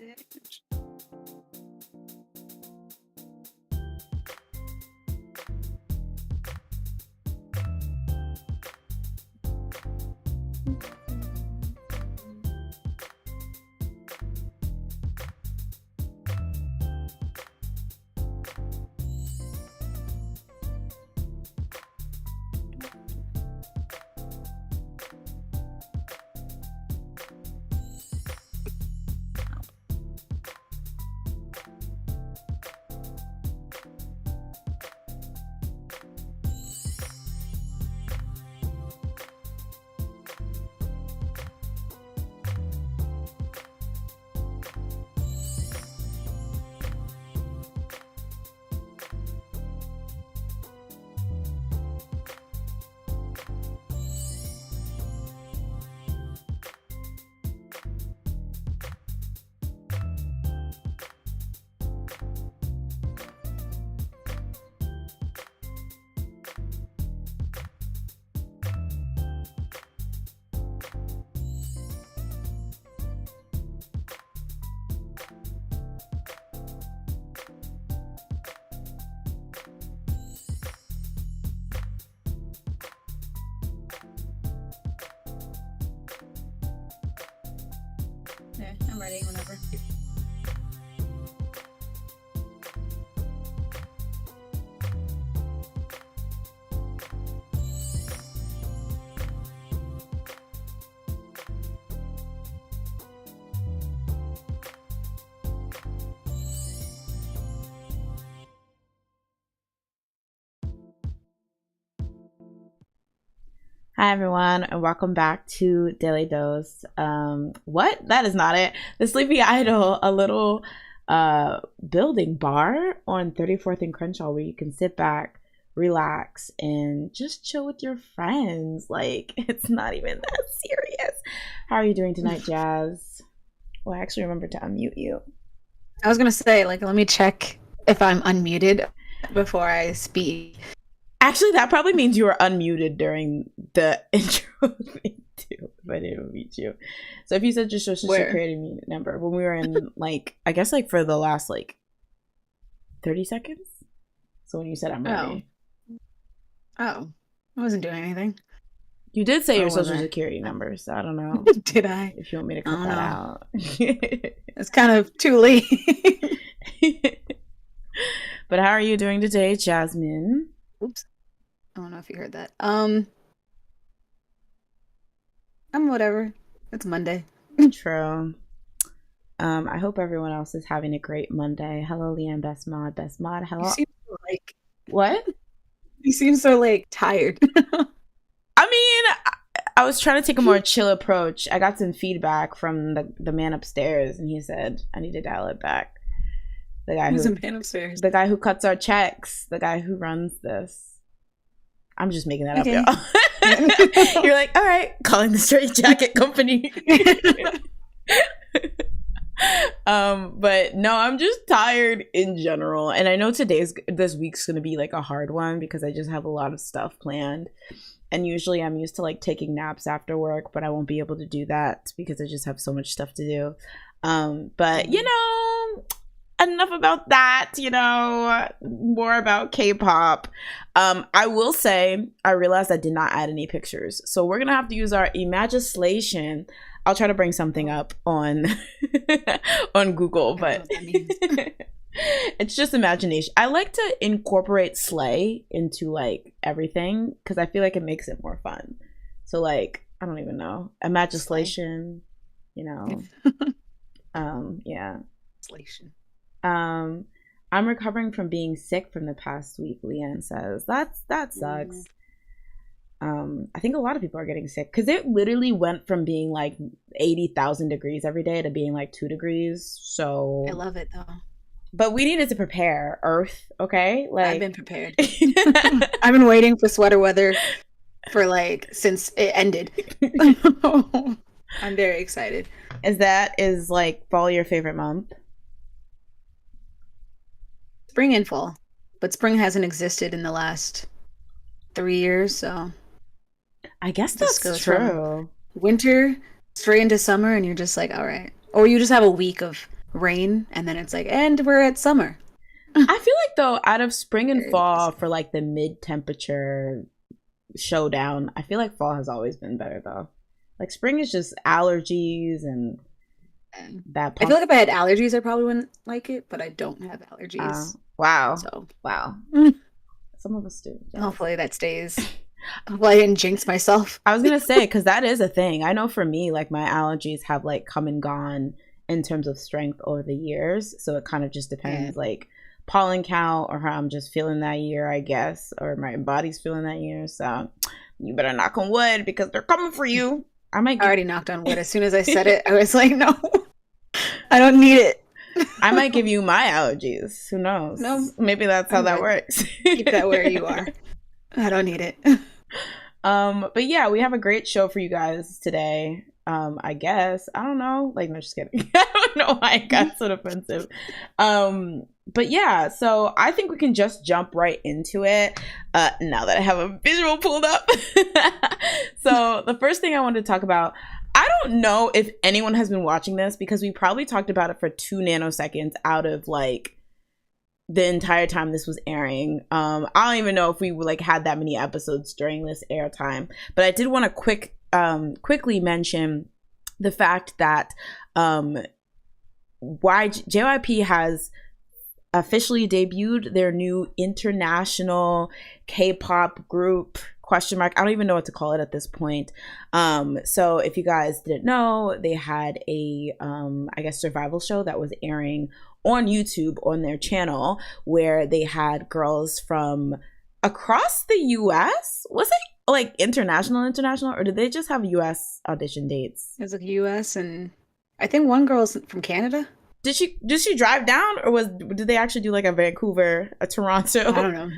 Yeah, I'm ready whenever. Hi everyone, and welcome back to Daily Dose. What? That is not it. The Sleepy Idol, a little building bar on 34th and Crenshaw where you can sit back, relax, and just chill with your friends. Like, it's not even that serious. How are you doing tonight, Jazz? Well, I actually remembered to unmute you. I was gonna say, like, let me check if I'm unmuted before I speak. Actually, that probably means you were unmuted during the intro thing too, if I didn't mute you. So if you said just social security number when we were in, like, I guess like for the last like 30 seconds. So when you said I'm ready. Oh, I wasn't doing anything. You did say your social security number, so I don't know. Did I? If you want me to cut that out. It's kind of too late. But how are you doing today, Jasmine? Oops. I don't know if you heard that. I'm whatever. It's Monday. True. I hope everyone else is having a great Monday. Hello, Leanne, best mod. Hello. You seem so, like, what? You seem so like tired. I mean, I was trying to take a more chill approach. I got some feedback from the man upstairs, and he said I need to dial it back. The guy Who's the man upstairs? The guy who cuts our checks. The guy who runs this. I'm just making that up, y'all. You're like, all right, calling the straight jacket company. But no, I'm just tired in general, and I know this week's gonna be like a hard one because I just have a lot of stuff planned, and usually I'm used to like taking naps after work, but I won't be able to do that because I just have so much stuff to do. But you know, enough about that, you know, more about K-pop. I will say I realized I did not add any pictures, so we're gonna have to use our imagination. I'll try to bring something up on on Google, but it's just imagination. I like to incorporate Slay into like everything because I feel like it makes it more fun. So like, I don't even know, imagination, you know. Yeah. I'm recovering from being sick from the past week, Leanne says. That sucks. I think a lot of people are getting sick because it literally went from being like 80,000 degrees every day to being like 2 degrees. So I love it though. But we needed to prepare, Earth, okay? Like, I've been prepared. I've been waiting for sweater weather for like since it ended. I'm very excited. Is like fall your favorite month? Spring and fall, but spring hasn't existed in the last 3 years, so I guess that's true. Winter straight into summer, and you're just like, all right, or you just have a week of rain, and then it's like, and we're at summer. I feel like though, out of spring and Very fall depressing. for like the mid temperature showdown, I feel like fall has always been better though. Like spring is just allergies and bad I feel pump. like if I had allergies, I probably wouldn't like it, but I don't have allergies. Wow. So Wow. Some of us do. Yes. hopefully that stays. Hopefully I didn't jinx myself. I was gonna say, because that is a thing. I know for me, like my allergies have like come and gone in terms of strength over the years. So it kind of just Yeah. depends, like pollen count or how I'm just feeling that year, I guess, or my body's feeling that year. So you better knock on wood because they're coming for you. I might I already knocked on wood. As soon as I said it, I was like, no, I don't need it. I might give you my allergies. Who knows? No, Maybe that's how I'm that good. works. Keep that where you are. I don't need it. But yeah, we have a great show for you guys today. I guess. I don't know. Like, no, just kidding. I don't know why it got so offensive. But yeah, so I think we can just jump right into it. Now that I have a visual pulled up. So the first thing I wanted to talk about, I don't know if anyone has been watching this because we probably talked about it for 2 nanoseconds out of like the entire time this was airing. I don't even know if we like had that many episodes during this airtime, but I did want to quickly mention the fact that JYP has officially debuted their new international K-pop group, question mark. I don't even know what to call it at this point. So if you guys didn't know, they had a I guess survival show that was airing on YouTube on their channel where they had girls from across the US. Was it like international, or did they just have US audition dates? It was like US, and I think one girl's from Canada. Did she drive down, or did they actually do like a Vancouver, a Toronto? I don't know.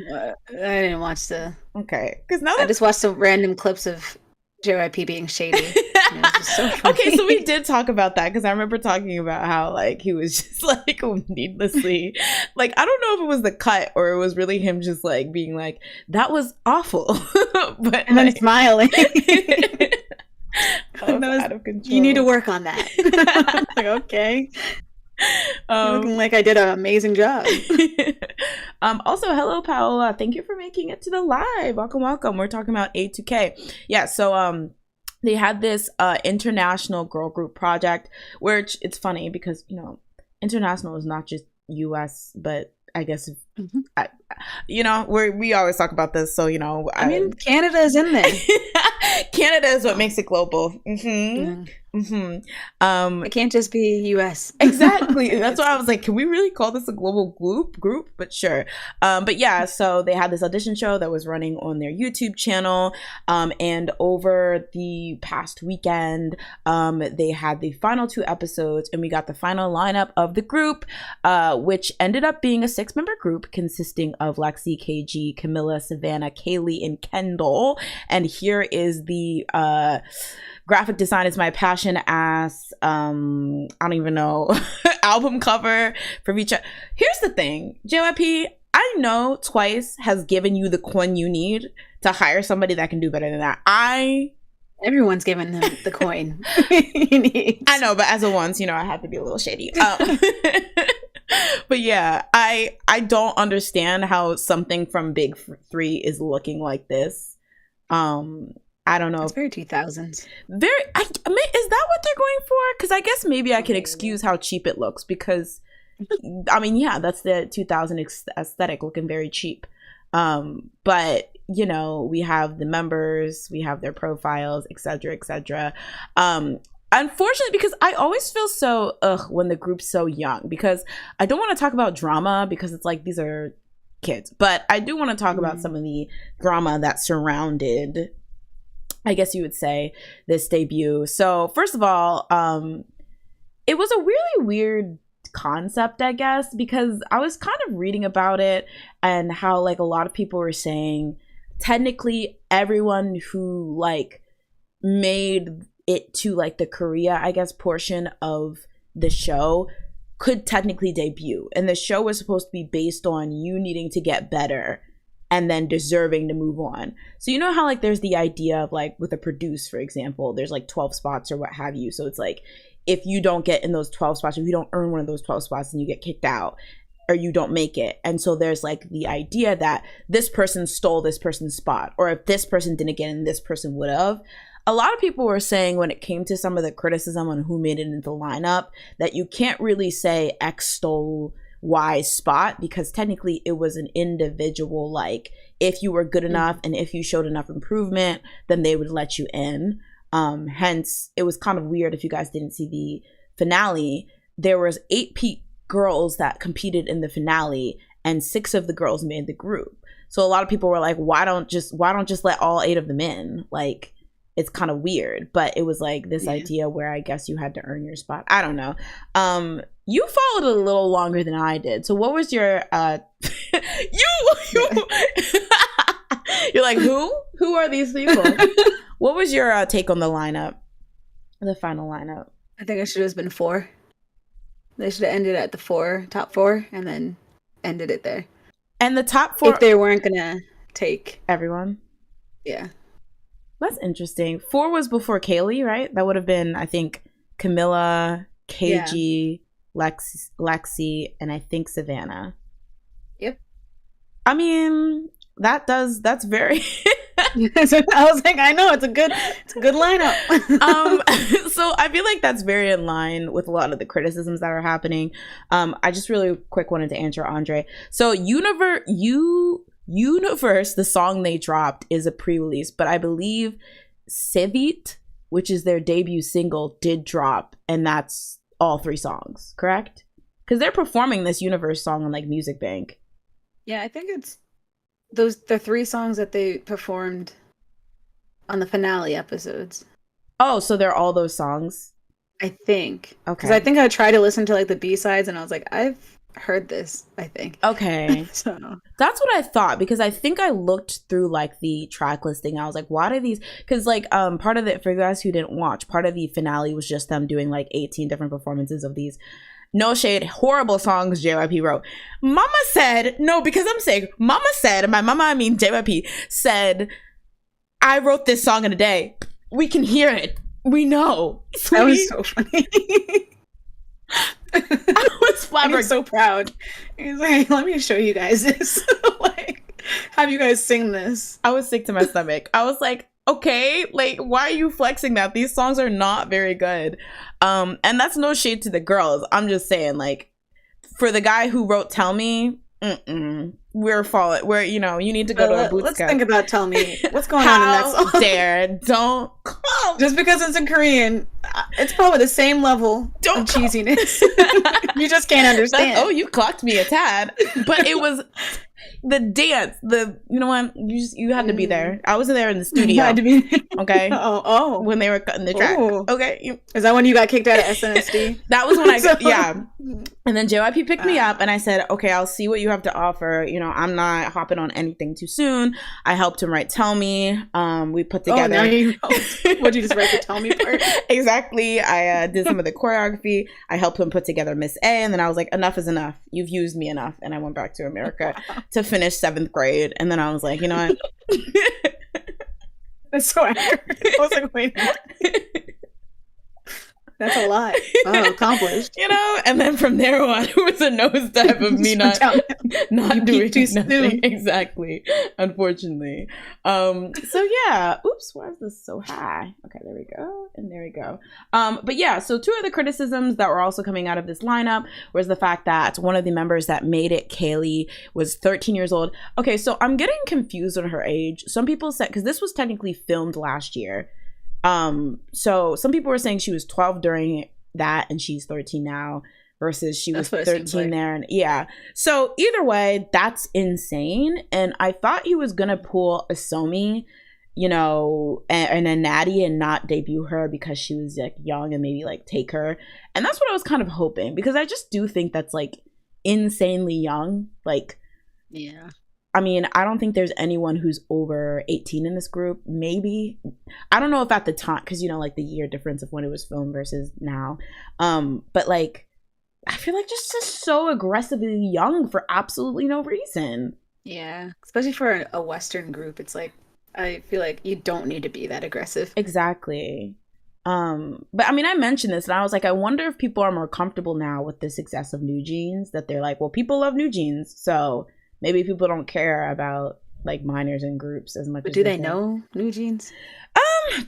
I didn't watch Okay, because now I just watched some random clips of JYP being shady. And it was just so funny. Okay, so we did talk about that because I remember talking about how like he was just like needlessly, like I don't know if it was the cut or it was really him just like being like that was awful, but and then like, smiling. that was That was- out of control. You need to work on that. Like, okay. You're looking like I did an amazing job. Also, hello Paola, thank you for making it to the live. Welcome. We're talking about A2K. Yeah, so they had this international girl group project, which it's funny because international is not just US, but I guess we always talk about this, so I mean, Canada is in there. Canada is what makes it global. It can't just be US. Exactly. That's why I was like, can we really call this a global group? But sure. But yeah, so they had this audition show that was running on their YouTube channel. And over the past weekend, they had the final 2 episodes and we got the final lineup of the group, which ended up being a 6-member group consisting of Lexi, KG, Camilla, Savannah, Kaylee, and Kendall. And here is the graphic design is my passion ass I don't even know album cover for VCHA. Here's the thing, JYP, I know Twice has given you the coin you need to hire somebody that can do better than that. Everyone's giving them the coin he needs. I know, but as a once, I have to be a little shady. But yeah, I don't understand how something from Big 3 is looking like this. I don't know. It's very 2000s. Is that what they're going for? Because I guess maybe I can excuse how cheap it looks because, I mean, yeah, that's the 2000 aesthetic, looking very cheap. But we have the members, we have their profiles, etc., etc. Unfortunately, because I always feel so when the group's so young, because I don't want to talk about drama because it's like these are kids, but I do want to talk about some of the drama that surrounded, I guess you would say, this debut. So first of all, it was a really weird concept, I guess, because I was kind of reading about it and how like a lot of people were saying technically everyone who like made it to like the Korea, I guess, portion of the show could technically debut, and the show was supposed to be based on you needing to get better and then deserving to move on. So you know how like there's the idea of like with a Produce, for example, there's like 12 spots or what have you, so it's like if you don't get in those 12 spots, if you don't earn one of those 12 spots, then you get kicked out or you don't make it. And so there's like the idea that this person stole this person's spot, or if this person didn't get in, this person would have. A lot of people were saying when it came to some of the criticism on who made it into the lineup that you can't really say X stole Y's spot, because technically it was an individual, like if you were good enough and if you showed enough improvement, then they would let you in. Hence, it was kind of weird if you guys didn't see the finale. There was 8 girls that competed in the finale, and 6 of the girls made the group. So a lot of people were like, why don't just let all 8 of them in? Like, it's kind of weird. But it was like this idea where I guess you had to earn your spot. I don't know. You followed it a little longer than I did. So what was your you you're like, who are these people? What was your take on the lineup, the final lineup? I think it should have been 4. They should have ended at the top 4, and then ended it there. And the top 4, if they weren't gonna take everyone. Yeah, that's interesting. 4 was before Kaylee, right? That would have been, I think, Camilla, KG, Lexi, and I think Savannah. Yep. I mean, that's very I was like, I know it's a good lineup. So I feel like that's very in line with a lot of the criticisms that are happening. I just really quick wanted to answer Andre. So Universe, the song they dropped, is a pre-release, but I believe Sevit, which is their debut single, did drop, and that's all 3 songs, correct? Because they're performing this Universe song on like Music Bank. Yeah, I think it's the 3 songs that they performed on the finale episodes. Oh, so they're all those songs? I think. Okay. Because I think I tried to listen to like the B-sides, and I was like, I've heard this, I think. Okay. So that's what I thought, because I think I looked through like the track listing. I was like, why do these, because like part of it, for you guys who didn't watch, part of the finale was just them doing like 18 different performances of these no shade horrible songs JYP wrote. Mama said, no, because I'm saying Mama said, and by Mama I mean JYP, said, I wrote this song in a day. We can hear it. We know. That was so funny. I was flabbergasted. I'm so proud. He's like, let me show you guys this. Like, have you guys sing this? I was sick to my stomach. I was like, okay, like, why are you flexing that? These songs are not very good. And that's no shade to the girls. I'm just saying, like, for the guy who wrote Tell Me, we're falling. We're, you know, you need to go to a boot Let's camp. think about Tell Me. What's going on in that song? How dare, don't come. Just because it's in Korean, it's probably the same level of cheesiness. You just can't understand. Oh, you clocked me a tad. But it was the dance, you know what, you had to be there. I was there in the studio. You had to be there. Okay. Oh, when they were cutting the track. Ooh. Okay, is that when you got kicked out of SNSD? That was when I yeah. And then JYP picked me up, and I said, okay, I'll see what you have to offer. You know, I'm not hopping on anything too soon. I helped him write Tell Me. We put together. Now you what'd you just write the Tell Me part? Exactly. I did some of the choreography. I helped him put together Miss A, and then I was like, enough is enough. You've used me enough, and I went back to America to finish 7th grade. And then I was like, you know what? That's so accurate. I was like, wait. That's a lot. Oh, accomplished. You know, and then from there on, it was a nosedive of me not doing nothing. Exactly. Unfortunately. So yeah. Oops, why is this so high? Okay, there we go. And there we go. But yeah, so 2 of the criticisms that were also coming out of this lineup was the fact that one of the members that made it, Kaylee, was 13 years old. Okay, so I'm getting confused on her age. Some people said, because this was technically filmed last year. So some people were saying she was 12 during that and she's 13 now, versus she was 13 there. And yeah. So either way, that's insane. And I thought he was going to pull a Somi, you know, and a Natty and not debut her because she was like young and maybe like take her. And that's what I was kind of hoping, because I just do think that's like insanely young. Like, yeah. I mean, I don't think there's anyone who's over 18 in this group. Maybe. I don't know if at the time, because, you know, like the year difference of when it was filmed versus now. But like, I feel like just so aggressively young for absolutely no reason. Yeah. Especially for a Western group. It's like, I feel like you don't need to be that aggressive. Exactly. But I mean, I mentioned this and I was like, I wonder if people are more comfortable now with the success of New Jeans, that they're like, well, people love New Jeans, so maybe people don't care about like minors and groups as much. But as do they know New Jeans?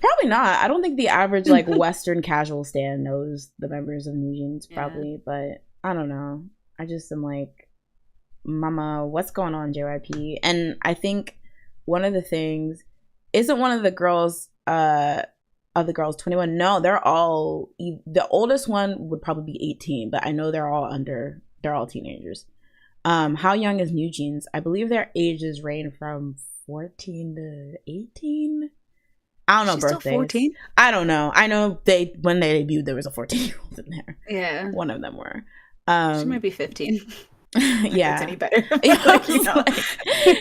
Probably not. I don't think the average like Western casual stan knows the members of New Jeans, probably. Yeah. But I don't know. I just am like, mama, what's going on, JYP? And I think one of the things, isn't one of the girls 21? No, they're all, the oldest one would probably be 18, but I know they're all teenagers. How young is New Jeans? I believe their ages range from 14 to 18. I don't know. She's birthdays. Still 14? I don't know. I know when they debuted, there was a 14-year-old in there. Yeah. One of them were. She might be 15. Yeah. If it's any better.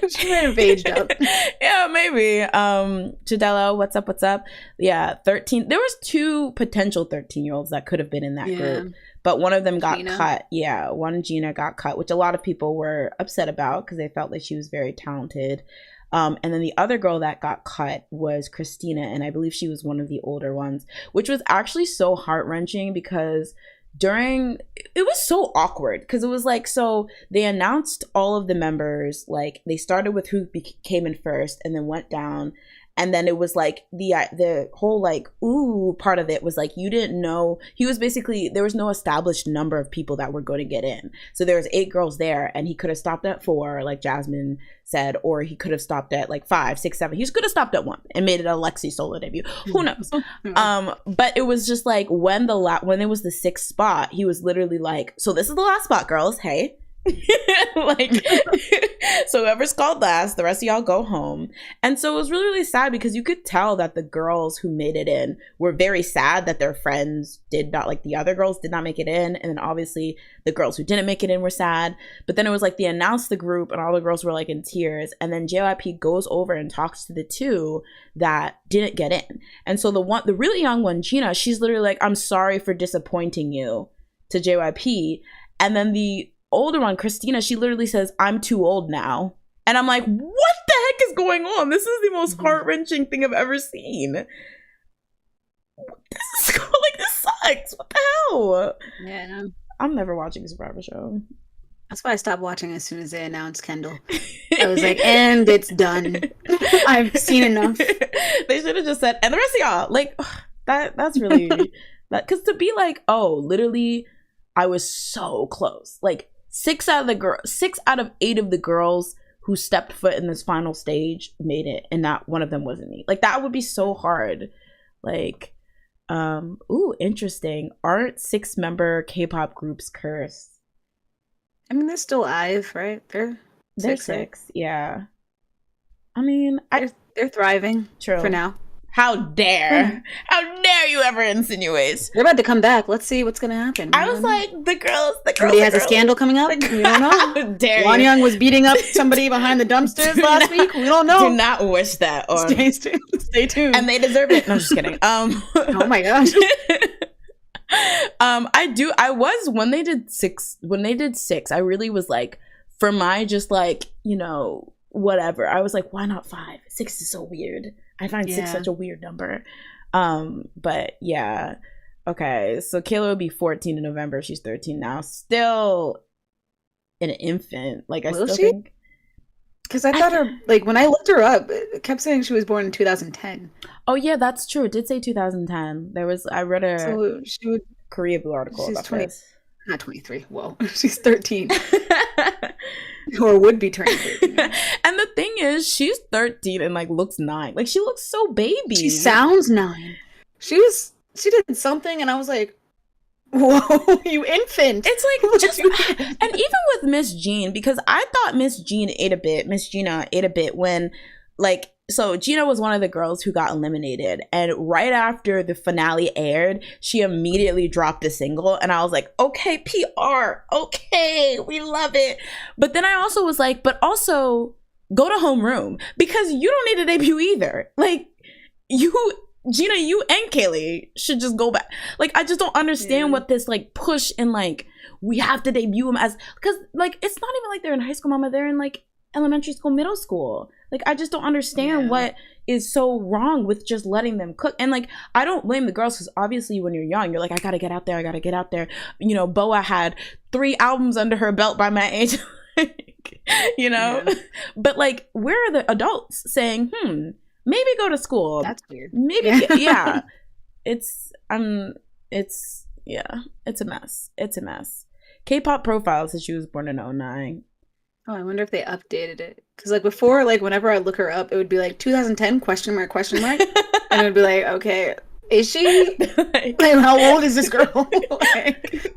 She might have aged up. Yeah, maybe. Chidella, what's up? Yeah, 13. There was 2 potential 13-year-olds that could have been in that group. But one of them got cut. Yeah, one Gina got cut, which a lot of people were upset about because they felt like she was very talented. And then the other girl that got cut was Christina, and I believe she was one of the older ones, which was actually so heart-wrenching because it was so awkward because it was like, so they announced all of the members, like they started with who came in first and then went down. And then it was like the whole like, ooh, part of it was like, you didn't know. He was basically, there was no established number of people that were going to get in. So there was 8 girls there and he could have stopped at 4, like Jasmine said, or he could have stopped at like 5, 6, 7. He could have stopped at 1 and made it a Lexi solo debut. Who knows? But it was just like when it was the 6th spot, he was literally like, so this is the last spot, girls. Hey. Like, so whoever's called last, the rest of y'all go home. And so it was really, really sad because you could tell that the girls who made it in were very sad that their friends did not, like the other girls did not make it in. And then obviously the girls who didn't make it in were sad. But then it was like they announced the group and all the girls were like in tears. And then JYP goes over and talks to the 2 that didn't get in. And so the really young one, Gina, she's literally like, I'm sorry for disappointing you, to JYP. And then the older one, Christina, she literally says, I'm too old now. And I'm like, what the heck is going on? This is the most heart-wrenching thing I've ever seen. This is like, this sucks. What the hell? Yeah, I know. I'm never watching a Survivor show. That's why I stopped watching as soon as they announced Kendall. I was like, and it's done. I've seen enough. They should have just said, and the rest of y'all, like, that's really, because to be like, oh, literally, I was so close. Like, 6 out of 8 of the girls who stepped foot in this final stage made it, and not one of them wasn't me. Like, that would be so hard. Like, ooh, interesting. Aren't 6-member K-pop groups cursed? I mean, they're still IVE, right? They're 6, right? Yeah. I mean, they're thriving. True. For now. How dare you ever insinuate? They're about to come back. Let's see what's gonna happen. I was like, the girls. Somebody has a scandal coming up. We don't know. How dare Won Young was beating up somebody behind the dumpsters last week. We don't know. Do not wish that on. Stay tuned. And they deserve it. No, I'm just kidding. Oh my gosh. I was when they did 6, I really was like, for my just like, whatever. I was like, why not 5? 6 is so weird. I find 6 such a weird number. But yeah. Okay. So Kayla will be 14 in November. She's 13 now. Still an infant. Like, I still think. Because I thought her, like, when I looked her up, it kept saying she was born in 2010. Oh, yeah, that's true. It did say 2010. I read a Korea Blue article about this. Not 23. Whoa. She's 13. Or would be turning 13. And the thing is, she's 13 and like looks 9. Like, she looks so baby. She sounds 9. She did something and I was like, whoa, you infant. It's like, and even with Miss Jean, because I thought Miss Gina ate a bit when, like, so Gina was one of the girls who got eliminated, and right after the finale aired, she immediately dropped a single, and I was like, okay, PR, okay, we love it. But then I also was like, but also go to homeroom, because you don't need a debut either. Like, Gina, you and Kaylee should just go back. Like, I just don't understand what this, like, push and, like, we have to debut them as, because, like, it's not even like they're in high school, mama. They're in, like, elementary school, middle school. Like, I just don't understand Yeah. what is so wrong with just letting them cook. And like, I don't blame the girls, because obviously when you're young, you're like, I gotta get out there, I gotta get out there. You know, Boa had 3 albums under her belt by my age. You know? Yeah. But like, where are the adults saying, maybe go to school? That's weird. Maybe yeah. It's it's a mess. It's a mess. K-pop profile says she was born in 09. Oh, I wonder if they updated it. Because like before, like whenever I look her up, it would be like 2010 question mark question mark, and it would be like, okay, is she like how old is this girl? Like,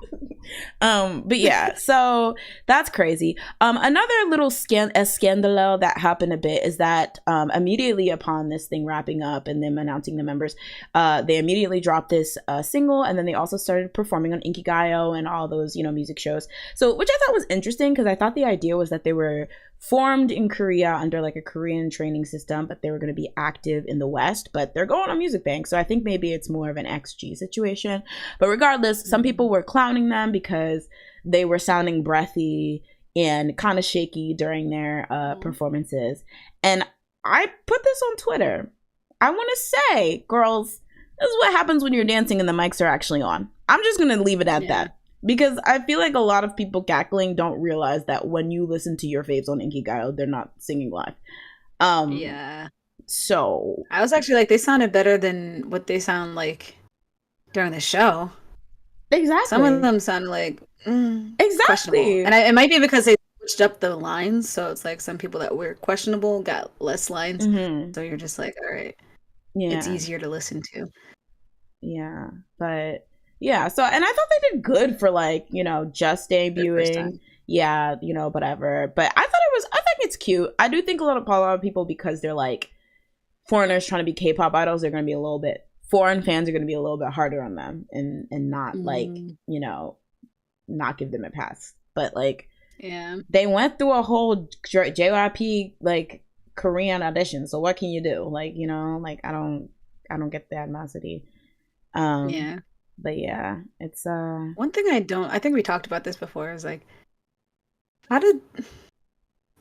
but yeah, so that's crazy. Another little scandalo that happened a bit is that immediately upon this thing wrapping up and them announcing the members, they immediately dropped this single, and then they also started performing on Inkigayo and all those, you know, music shows. So, which I thought was interesting, because I thought the idea was that they were formed in Korea under like a Korean training system, but they were going to be active in the West, but they're going on Music Bank. So I think maybe it's more of an XG situation. But regardless, some people were clowning them because they were sounding breathy and kind of shaky during their performances. And I put this on Twitter. I want to say, girls, this is what happens when you're dancing and the mics are actually on. I'm just going to leave it at that. Because I feel like a lot of people cackling don't realize that when you listen to your faves on Inkigayo, they're not singing live. yeah. So I was actually like, they sounded better than what they sound like during the show. exactly, Some of them sounded like exactly, questionable. And it might be because they switched up the lines, so it's like some people that were questionable got less lines. So you're just like, all right, it's easier to listen to. Yeah, but. Yeah, so, and I thought they did good for, like, you know, just debuting. Yeah, you know, whatever. But I think it's cute. I do think a lot of people, because they're, like, foreigners trying to be K-pop idols, they're going to be a little bit, foreign fans are going to be a little bit harder on them and not, like, you know, not give them a pass. But, like, they went through a whole JYP, like, Korean audition. So what can you do? Like, you know, like, I don't get the animosity. But yeah, it's one thing I think we talked about this before, is like,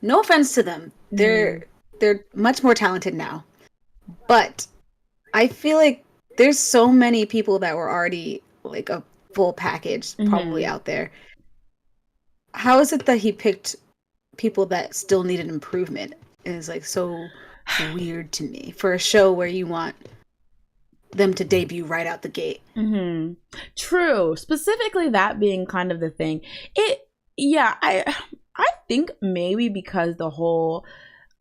no offense to them, they're much more talented now, but I feel like there's so many people that were already like a full package probably out there. How is it that he picked people that still needed improvement? It is like so weird to me for a show where you want them to debut right out the gate. True. Specifically that being kind of the thing. I think maybe because the whole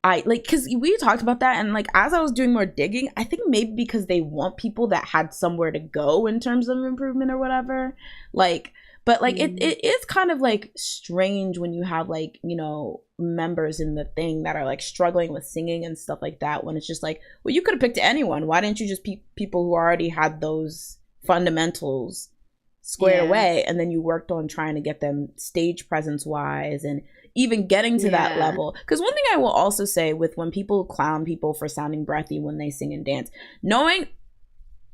because we talked about that, and like as I was doing more digging, I think maybe because they want people that had somewhere to go in terms of improvement or whatever. Like, but like it is kind of like strange when you have like, you know, members in the thing that are like struggling with singing and stuff like that, when it's just like, well, you could have picked anyone. Why didn't you just pick people who already had those fundamentals squared away, and then you worked on trying to get them stage presence wise and even getting to that level? Because one thing I will also say with when people clown people for sounding breathy when they sing and dance, knowing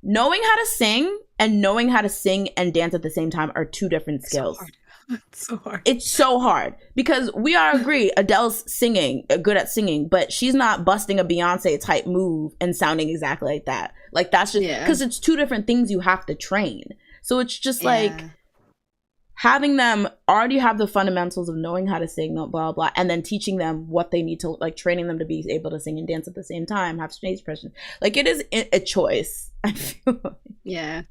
how to sing and knowing how to sing and dance at the same time are two different skills. It's so hard. It's so hard, because we all agree Adele's singing, good at singing, but she's not busting a Beyonce type move and sounding exactly like that. Like, that's just because it's two different things you have to train. So it's just like having them already have the fundamentals of knowing how to sing, blah, blah, blah, and then teaching them what they need to, like, training them to be able to sing and dance at the same time, have stage presence. Like, it is a choice, I feel like. Yeah.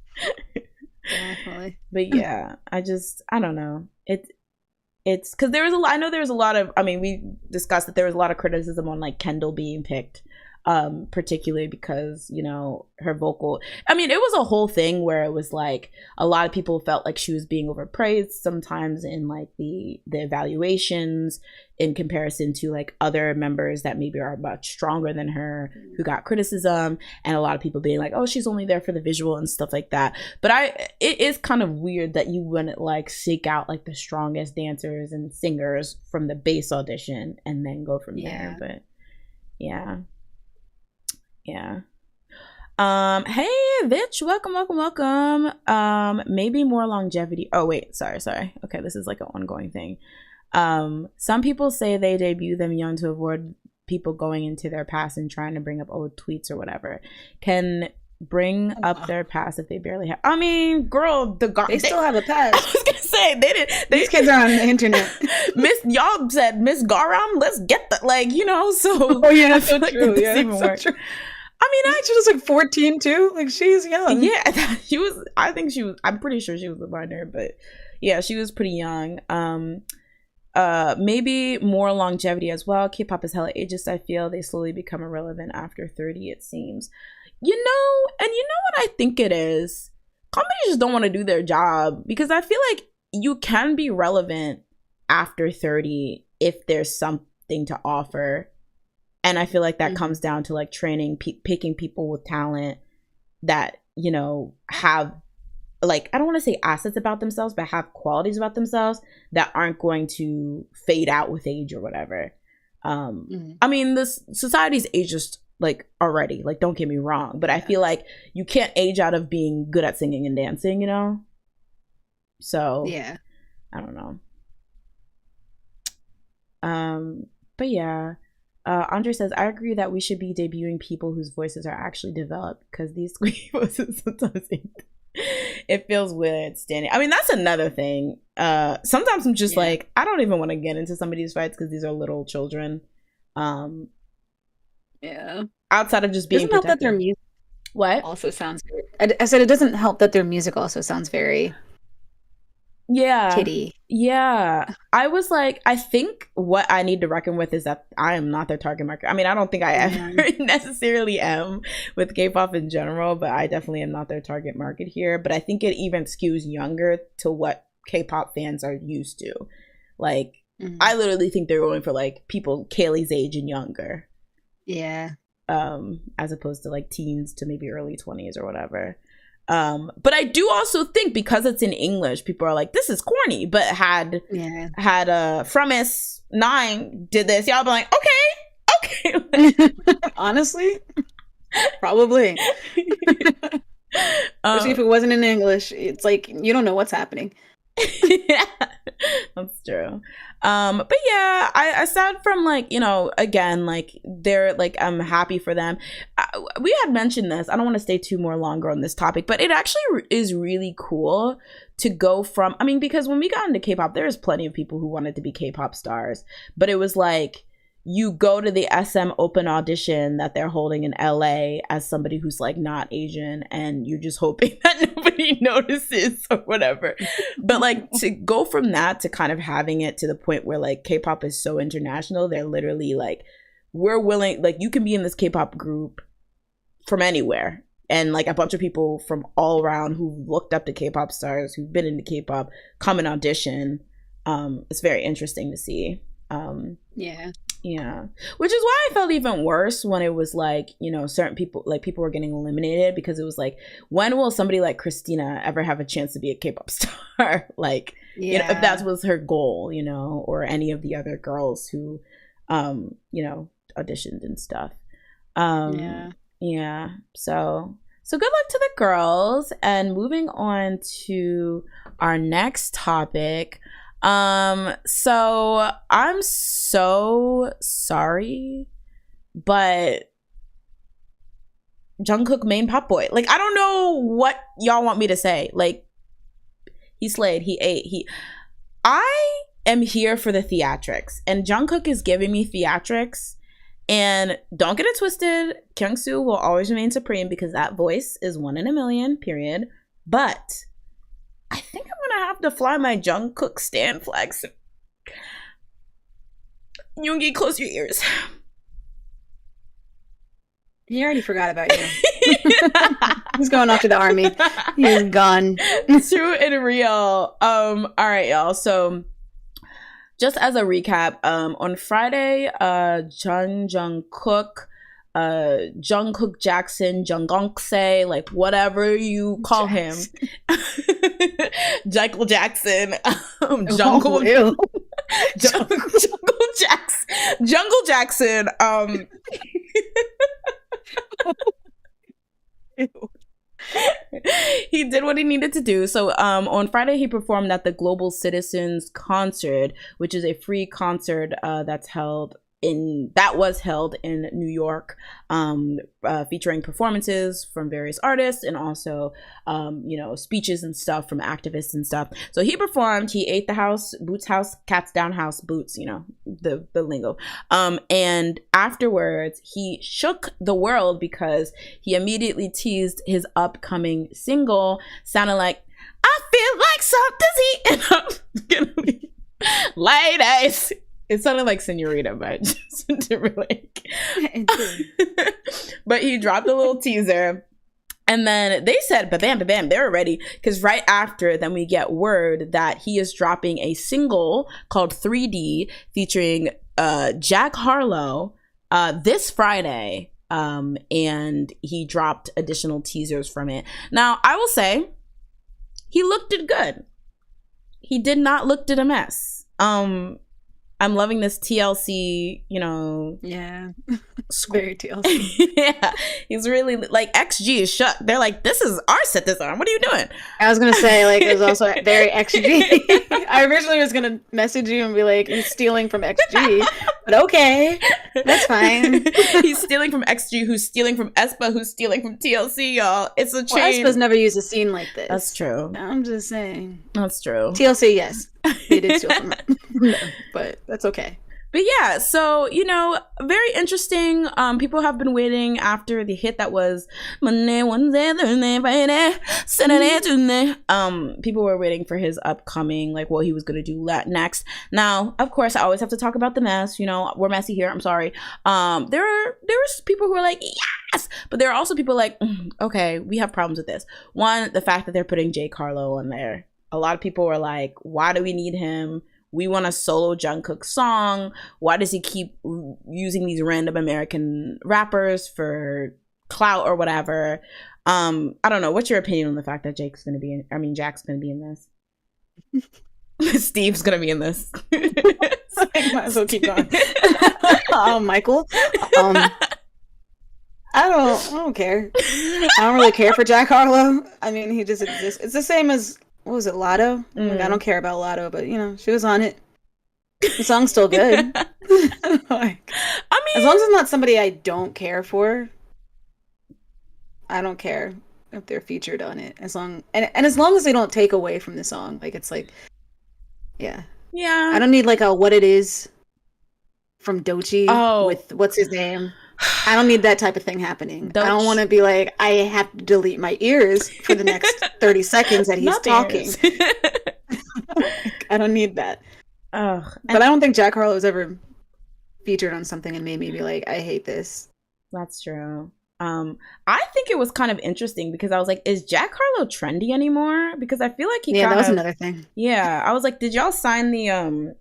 Definitely. But yeah, I don't know. It's because I know there was a lot of, I mean, we discussed that there was a lot of criticism on like Kendall being picked, particularly because, you know, her vocal, I mean, it was a whole thing where it was like a lot of people felt like she was being overpraised sometimes in like the evaluations in comparison to like other members that maybe are much stronger than her who got criticism, and a lot of people being like, oh, she's only there for the visual and stuff like that. But it is kind of weird that you wouldn't like seek out like the strongest dancers and singers from the base audition and then go from there. But yeah. Hey Vitch, welcome. Maybe more longevity. Oh wait, sorry. Okay, this is like an ongoing thing. Some people say they debut them young to people going into their past and trying to bring up old tweets or whatever can bring up their past if they barely have. I mean, girl, they still have a past. I was gonna say they did. These kids are on the internet. Y'all said Miss Garam. Let's get the So oh yeah, that's so true. Yeah, even so worse. True. I mean, she was like 14 too. Like she's young. Yeah, she was. I think she was. I'm pretty sure she was a minor, but yeah, she was pretty young. Maybe more longevity as well. K-pop is hella ageist. I feel they slowly become irrelevant after 30. It seems. And you know what I think it is? Companies just don't want to do their job because I feel like you can be relevant after 30 if there's something to offer. And I feel like that comes down to like training, picking people with talent that, have like, I don't want to say assets about themselves, but have qualities about themselves that aren't going to fade out with age or whatever. I mean, this society's ageist like already, like, don't get me wrong, but I feel like you can't age out of being good at singing and dancing, So yeah, I don't know. But yeah, Andre says, I agree that we should be debuting people whose voices are actually developed because these squeaky voices sometimes it feels weird standing. I mean, that's another thing. Sometimes I'm just like, I don't even want to get into some of these fights because these are little children. Yeah. Outside of just being protected. Help that their music also sounds very, I said it doesn't help that their music also sounds very kitty. Yeah. I was like, I think what I need to reckon with is that I am not their target market. I mean, I don't think I ever necessarily am with K-pop in general, but I definitely am not their target market here. But I think it even skews younger to what K-pop fans are used to. Like, I literally think they're going for like people Kaylee's age and younger. Yeah. As opposed to like teens to maybe early 20s or whatever. But I do also think because it's in English, people are like, this is corny. But had Fremis 9 did this, y'all be like, okay. Honestly, probably. Especially if it wasn't in English, it's like you don't know what's happening. Yeah, that's true. But yeah, aside from like, again, like they're like, I'm happy for them. We had mentioned this. I don't want to stay too more longer on this topic, but it actually is really cool to go from, I mean, because when we got into K-pop, there was plenty of people who wanted to be K-pop stars, but it was like, you go to the SM open audition that they're holding in LA as somebody who's like not Asian and you're just hoping that nobody notices or whatever. But like to go from that to kind of having it to the point where like K-pop is so international, they're literally like, we're willing, like you can be in this K-pop group from anywhere. And like a bunch of people from all around who looked up to K-pop stars, who've been into K-pop, come and audition. It's very interesting to see. Yeah. Which is why I felt even worse when it was like, certain people, like people were getting eliminated because it was like, when will somebody like Christina ever have a chance to be a K-pop star? Like, if that was her goal, or any of the other girls who, auditioned and stuff. Yeah. So good luck to the girls. And moving on to our next topic. So I'm so sorry, but Jungkook main pop boy. Like, I don't know what y'all want me to say. Like, he slayed, he ate, I am here for the theatrics, and Jungkook is giving me theatrics. And don't get it twisted, Kyungsoo will always remain supreme because that voice is 1 in a million, period. But I think I'm gonna have to fly my Jungkook stan flag soon. Yoongi, close your ears. He already forgot about you. He's going off to the army. He's gone. True and real. All right, y'all. So just as a recap, on Friday, Jungkook, Jackson, Jungkook, like whatever you call him, Michael Jackson, Jungle Jackson, he did what he needed to do. So on Friday he performed at the Global Citizens Concert, which is a free concert that's held that was held in New York, featuring performances from various artists and also, speeches and stuff from activists and stuff. So he performed, he ate the house, Boots house, cats down house, Boots, the lingo. And afterwards, he shook the world because he immediately teased his upcoming single, sounding like, I feel like something's eating up. Ladies. It sounded like Senorita by Justin Timberlake. But he dropped a little teaser. And then they said, ba-bam, ba-bam, they were ready. Because right after, then we get word that he is dropping a single called 3D featuring Jack Harlow this Friday. And he dropped additional teasers from it. Now, I will say, he looked good. He did not look a mess. I'm loving this TLC, Yeah. Very TLC. Yeah. He's really, like, XG is shut. They're like, this is our set this on. What are you doing? I was going to say, like, it was also very XG. I originally was going to message you and be like, he's stealing from XG. But okay. That's fine. He's stealing from XG, who's stealing from aespa, who's stealing from TLC, y'all. It's a chain. Well, aespa's never used a scene like this. That's true. I'm just saying. That's true. TLC, yes. They did steal from them, but that's okay. But yeah, so, very interesting. People have been waiting after the hit that was Monday, Wednesday, Thursday, Friday, Saturday, Tuesday. People were waiting for his upcoming, like, what he was going to do next. Now, of course, I always have to talk about the mess. We're messy here. I'm sorry. There was people who were like, yes! But there are also people like, okay, we have problems with this. One, the fact that they're putting Jake Harlow on there. A lot of people were like, why do we need him? We want a solo Jungkook song. Why does he keep using these random American rappers for clout or whatever? I don't know. What's your opinion on the fact that Jack's going to be in this? Steve's going to be in this. I might as well keep going. Michael. I don't care. I don't really care for Jack Harlow. I mean, he just exists. It's the same as, what was it, Lotto? Like, I don't care about Lotto, but she was on it. The song's still good. Like, I mean, as long as it's not somebody I don't care for, I don't care if they're featured on it. As long as they don't take away from the song, like, it's like, yeah. I don't need like a What It Is from Doechii with what's his name. I don't need that type of thing happening. I don't want to be like, I have to delete my ears for the next 30 seconds that he's talking. I don't need that. But I don't think Jack Harlow was ever featured on something and made me be like, I hate this. That's true. I think it was kind of interesting because I was like, is Jack Harlow trendy anymore? Because I feel like that was another thing. Yeah, I was like, did y'all sign the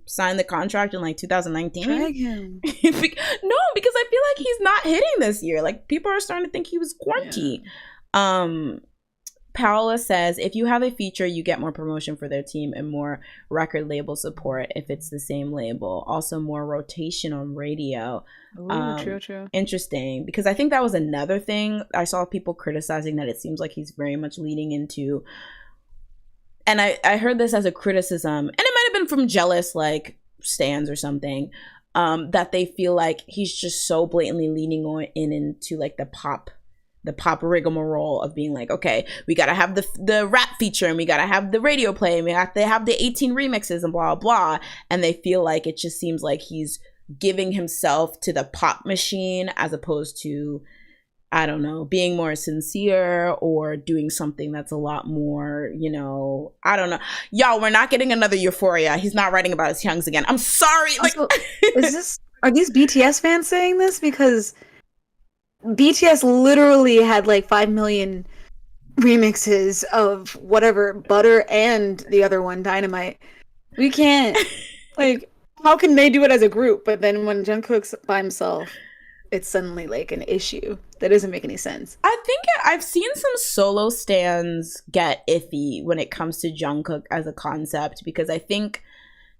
sign the contract in like 2019? Drag him. No, because I feel like he's not hitting this year. Like, people are starting to think he was quarantined. Yeah. Paola says, if you have a feature, you get more promotion for their team and more record label support if it's the same label. Also more rotation on radio. Ooh, true. Interesting, because I think that was another thing. I saw people criticizing that it seems like he's very much leaning into, and I heard this as a criticism, and it might have been from jealous like stans or something, that they feel like he's just so blatantly leaning into like the pop rigmarole of being like, okay, we gotta have the rap feature and we gotta have the radio play and we have to have the 18 remixes and blah blah, and they feel like it just seems like he's giving himself to the pop machine as opposed to, I don't know, being more sincere or doing something that's a lot more, I don't know. Y'all, we're not getting another Euphoria. He's not writing about his youngs again. I'm sorry. Also, are these BTS fans saying this? Because BTS literally had like 5 million remixes of whatever, Butter and the other one, Dynamite. We can't, like, how can they do it as a group? But then when Jungkook's by himself, it's suddenly like an issue. That doesn't make any sense. I think I've seen some solo stans get iffy when it comes to Jungkook as a concept, because I think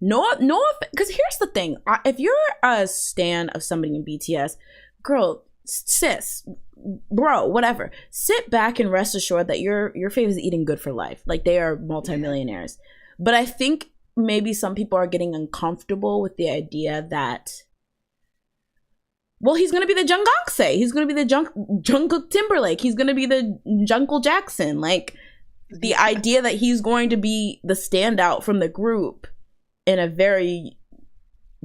because here's the thing. If you're a stan of somebody in BTS, girl, sis, bro, whatever, sit back and rest assured that your fave is eating good for life. Like, they are multimillionaires. But I think maybe some people are getting uncomfortable with the idea that Well, he's gonna be the Jungkook. He's gonna be the Jungkook Timberlake. He's gonna be the Junkle Jackson. Like, the idea that he's going to be the standout from the group in a very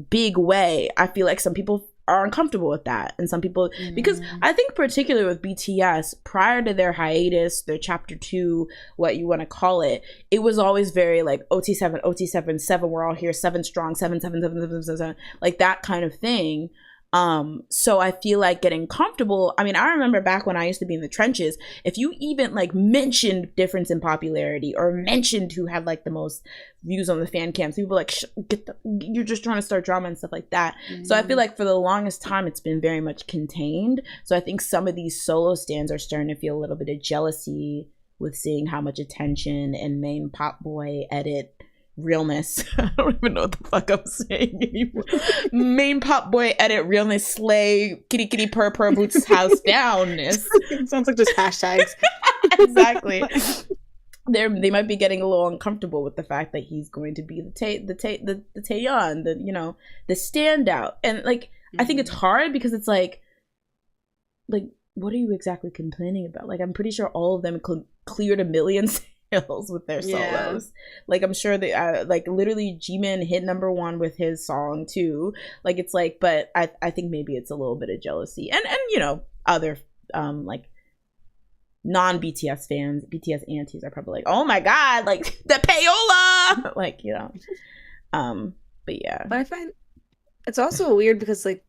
big way, I feel like some people are uncomfortable with that, and some people, because I think particularly with BTS, prior to their hiatus, their chapter 2, what you want to call it, it was always very like OT7, 7, we're all here, 7 strong, 7, 7, 7, 7, 7, 7, like that kind of thing. So I feel like getting comfortable, I mean, I remember back when I used to be in the trenches, if you even like mentioned difference in popularity or mentioned who had like the most views on the fan cams, people were like, you're just trying to start drama and stuff like that. So I feel like for the longest time it's been very much contained. So I think some of these solo stands are starting to feel a little bit of jealousy with seeing how much attention and main pop boy edit realness, I don't even know what the fuck I'm saying anymore. Main pop boy edit realness slay kitty kitty purr purr boots house downness. Sounds like just hashtags. Exactly. They might be getting a little uncomfortable with the fact that he's going to be the Taeyeon, the, you know, the standout. And like I think it's hard because it's like what are you exactly complaining about? Like, I'm pretty sure all of them cleared 1 million with their solos. Like, I'm sure they like literally Jimin hit #1 with his song too. Like, it's like, but I think maybe it's a little bit of jealousy, and you know, other like non-BTS fans, BTS antis are probably like, oh my god, like the payola, like, you know. But yeah, but I find it's also weird because like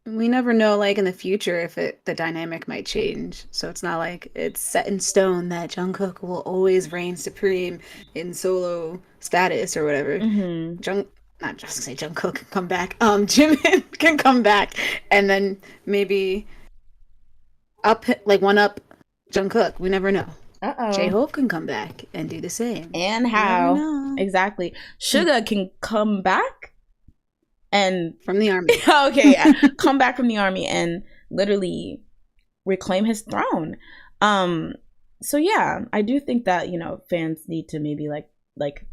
we never know, like in the future, if the dynamic might change. So it's not like it's set in stone that Jungkook will always reign supreme in solo status or whatever. Not just say Jungkook can come back. Jimin can come back and then maybe one up Jungkook. We never know. J-Hope can come back and do the same. And how? Exactly. Suga can come back and from the army. Okay, yeah. Come back from the army and literally reclaim his throne. So yeah, I do think that, you know, fans need to maybe like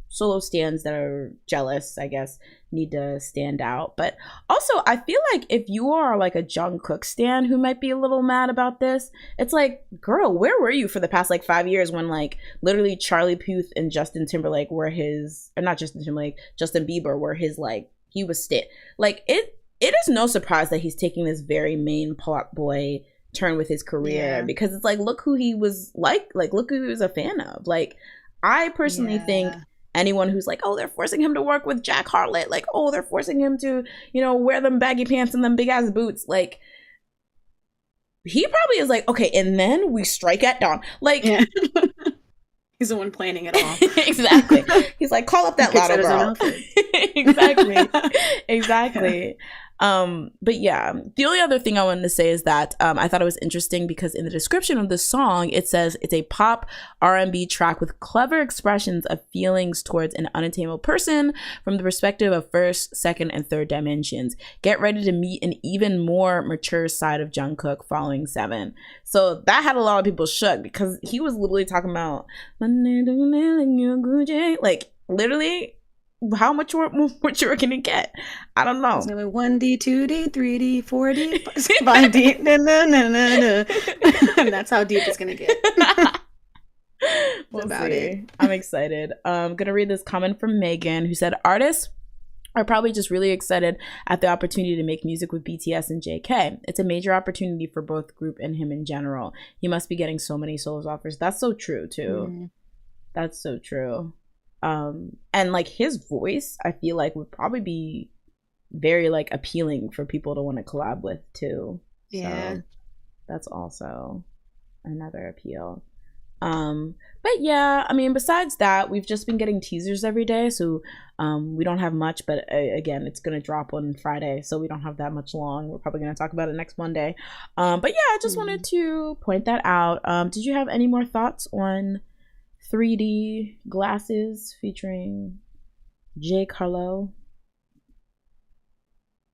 solo stands that are jealous, I guess, need to stand out. But also I feel like if you are like a Jungkook stan who might be a little mad about this, it's like, girl, where were you for the past like 5 years when like literally Charlie Puth and Justin Timberlake were his, or not Justin Timberlake, Justin Bieber were his, like, he was like, it is no surprise that he's taking this very main pop boy turn with his career, because it's like, look who he was like look who he was a fan of. Like, I personally think anyone who's like, oh, they're forcing him to work with Jack Harlot, like, oh, they're forcing him to, you know, wear them baggy pants and them big ass boots, like, he probably is like, okay, and then we strike at dawn, like, he's the one planning it all. Exactly. He's like, call up that lotto girl. Exactly. But yeah, the only other thing I wanted to say is that I thought it was interesting because in the description of the song it says it's a pop R&B track with clever expressions of feelings towards an unattainable person from the perspective of first, second, and third dimensions. Get ready to meet an even more mature side of Jungkook following 7. So that had a lot of people shook because he was literally talking about like, literally, how much more mature can it get? I don't know. It's gonna be 1D, 2D, 3D, 4D, 5D. And that's how deep it's gonna get. We'll about see. It. I'm excited. I'm gonna read this comment from Megan, who said, artists are probably just really excited at the opportunity to make music with BTS and JK. It's a major opportunity for both group and him in general. He must be getting so many solos offers. That's so true too. That's so true. And like his voice, I feel like would probably be very like appealing for people to want to collab with too. So that's also another appeal. But yeah, I mean, besides that, we've just been getting teasers every day, so we don't have much, but again, it's gonna drop on Friday, so we don't have that much long. We're probably gonna talk about it next Monday. But yeah, I just wanted to point that out. Did you have any more thoughts on 3D glasses featuring Jake Harlow?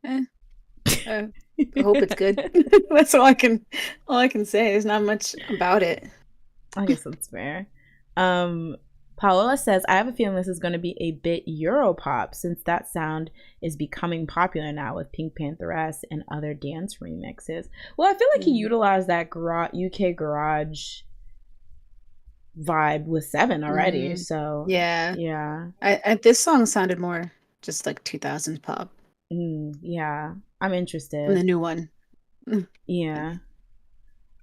I hope it's good. That's all I can say. There's not much about it. I guess that's fair. Paola says, I have a feeling this is going to be a bit Europop since that sound is becoming popular now with Pink Pantheress and other dance remixes. Well, I feel like he utilized that UK garage vibe with Seven already. So yeah. This song sounded more just like 2000s pop. Yeah, I'm interested. From the new one. Yeah.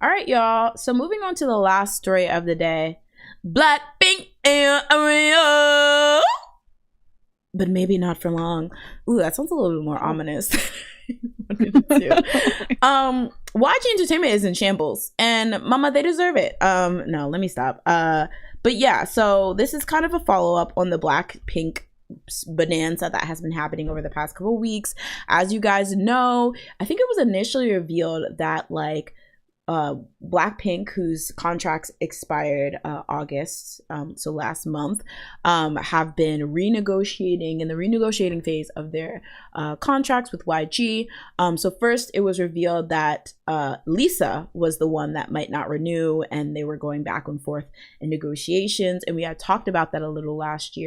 All right, y'all. So moving on to the last story of the day. Blackpink and Aria. But maybe not for long. Ooh, that sounds a little bit more ominous. YG Entertainment is in shambles. And mama, they deserve it. No, let me stop. But yeah, so this is kind of a follow-up on the Blackpink bonanza that has been happening over the past couple weeks. As you guys know, I think it was initially revealed that like Blackpink, whose contracts expired August, so last month, have been renegotiating in the renegotiating phase of their contracts with YG. So first it was revealed that Lisa was the one that might not renew, and they were going back and forth in negotiations, and we had talked about that a little last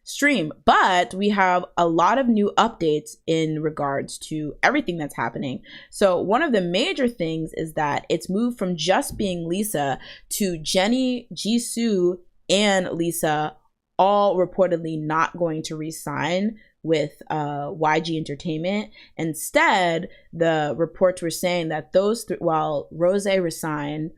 stream. But we have a lot of new updates in regards to everything that's happening. So one of the major things is that it's moved from just being Lisa to Jennie, Jisoo, and Lisa all reportedly not going to re-sign with YG Entertainment. Instead, the reports were saying that those while Rose re-signed,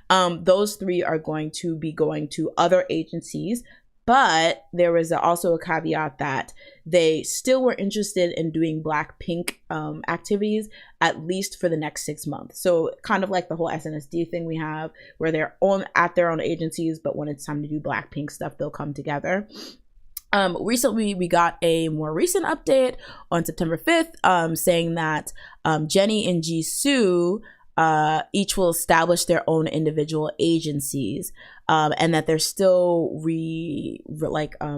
those three are going to be going to other agencies. But there was also a caveat that they still were interested in doing Blackpink activities, at least for the next 6 months. So kind of like the whole SNSD thing we have, where they're at their own agencies, but when it's time to do Blackpink stuff, they'll come together. Recently, we got a more recent update on September 5th saying that Jennie and Jisoo each will establish their own individual agencies, and that they're still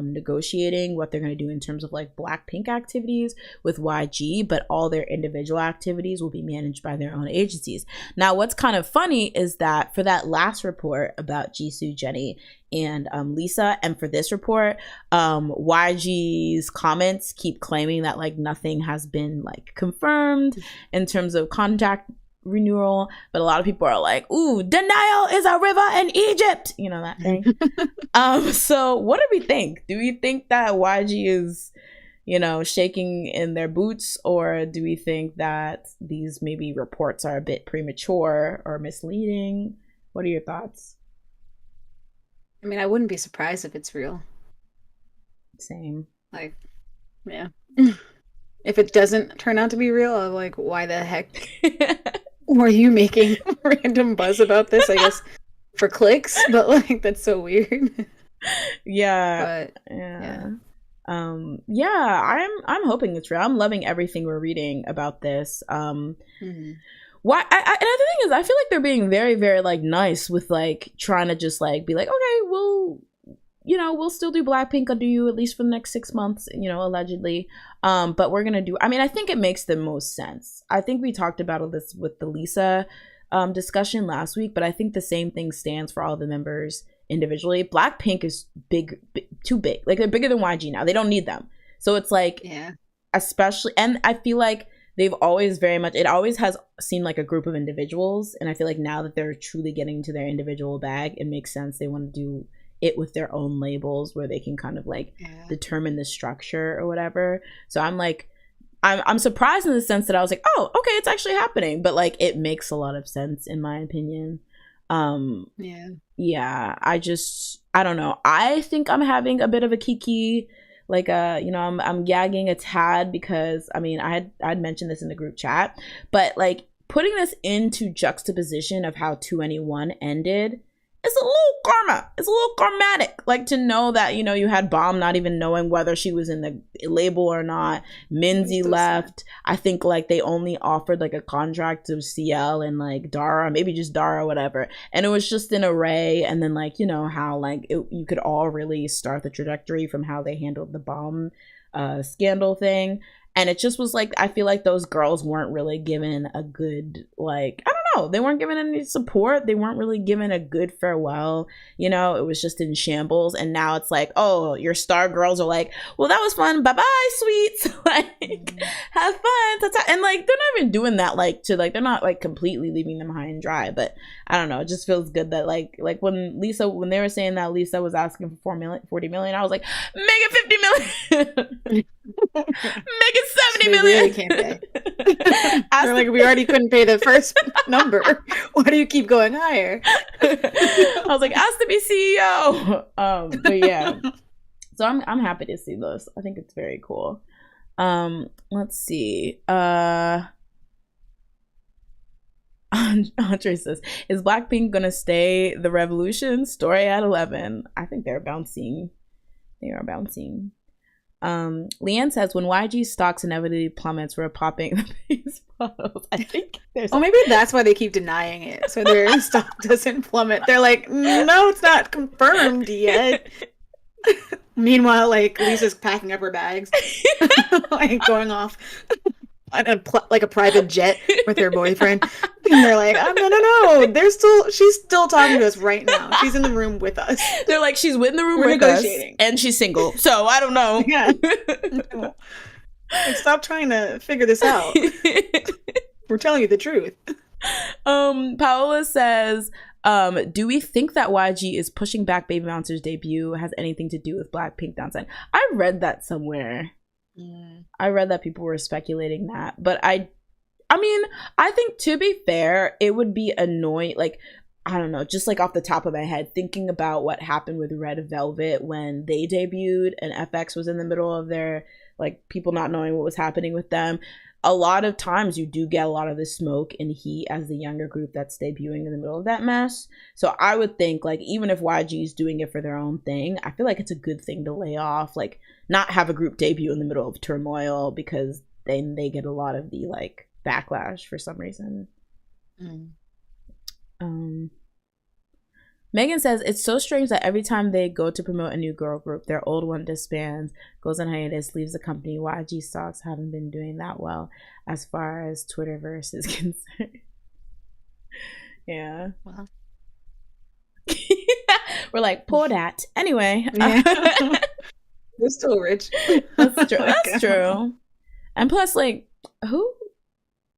negotiating what they're going to do in terms of like Blackpink activities with YG, but all their individual activities will be managed by their own agencies. Now, what's kind of funny is that for that last report about Jisoo, Jennie, and Lisa, and for this report, YG's comments keep claiming that like nothing has been like confirmed in terms of contract renewal, but a lot of people are like, ooh, denial is a river in Egypt, you know, that thing. So what do we think? Do we think that YG is, you know, shaking in their boots, or do we think that these maybe reports are a bit premature or misleading? What are your thoughts? I mean, I wouldn't be surprised if it's real. Same. Like, yeah. If it doesn't turn out to be real, I'm like, why the heck were you making random buzz about this? I guess for clicks, but like that's so weird. Yeah. But yeah. I'm hoping it's real. I'm loving everything we're reading about this. Why? And the thing is, I feel like they're being very, very like nice with like trying to just like be like, okay, we'll still do Blackpink under you at least for the next 6 months, you know, allegedly. But we're gonna do. I mean, I think it makes the most sense. I think we talked about this with the Lisa discussion last week, but I think the same thing stands for all the members individually. Blackpink is too big. Like they're bigger than YG now. They don't need them. So it's like, yeah, especially, and I feel like they've always it always has seemed like a group of individuals. And I feel like now that they're truly getting into their individual bag, it makes sense. They want to do it with their own labels where they can kind of like determine the structure or whatever. So I'm like, I'm surprised in the sense that I was like, oh, okay, it's actually happening. But like, it makes a lot of sense in my opinion. Yeah, I don't know. I think I'm having a bit of a kiki, like you know, I'm gagging a tad because I mean I'd mentioned this in the group chat, but like putting this into juxtaposition of how 2NE1 ended, it's a little karma. It's a little karmatic. Like to know that, you know, you had Bomb not even knowing whether she was in the label or not. Minzy left. I think like they only offered like a contract to CL and like Dara, maybe just Dara, whatever. And it was just an array. And then like, you know, how like you could all really start the trajectory from how they handled the Bomb scandal thing. And it just was like, I feel like those girls weren't really given a good, like, I don't know. They weren't given any support. They weren't really given a good farewell. You know, it was just in shambles. And now it's like, oh, your star girls are like, well, that was fun. Bye-bye, sweets. Like, have fun. Ta-ta. And like, they're not even doing that, like, to like, they're not like completely leaving them high and dry. But I don't know. It just feels good that like when they were saying that Lisa was asking for 40 million, I was like, make it 50 million. Make it 70 million. Really can't pay. They're like, we already couldn't pay the first number. Why do you keep going higher? I was like, ask to be CEO. But yeah, so I'm happy to see this. I think it's very cool. Let's see. Andre says, is Blackpink gonna stay the revolution? Story at 11. I think they're bouncing. They are bouncing. Leanne says, when YG stocks inevitably plummets, we're popping these photos. I think there's maybe that's why they keep denying it, so their stock doesn't plummet. They're like, no, it's not confirmed yet. Meanwhile, like, Lisa's packing up her bags, like going off on like a private jet with her boyfriend, and they're like, oh, no, she's still talking to us right now. She's in the room with us. They're like, she's in the room with us, and she's single, so I don't know. Yeah. Like, stop trying to figure this out. We're telling you the truth. Paola says, do we think that YG is pushing back Baby Monster's debut has anything to do with Blackpink downside? I read that somewhere. I read that people were speculating that, but I mean, I think, to be fair, it would be annoying, like, I don't know, just like off the top of my head, thinking about what happened with Red Velvet when they debuted and FX was in the middle of their, like, people not knowing what was happening with them. A lot of times you do get a lot of the smoke and heat as the younger group that's debuting in the middle of that mess. So I would think, like, even if YG is doing it for their own thing, I feel like it's a good thing to lay off, like, not have a group debut in the middle of turmoil, because then they get a lot of the, like, backlash for some reason. Megan says, it's so strange that every time they go to promote a new girl group, their old one disbands, goes on hiatus, leaves the company. YG stocks haven't been doing that well as far as Twitterverse is concerned. Yeah. Well. We're like, pour that. Anyway. Yeah. We're still rich. That's true. That's true. And plus, like, who?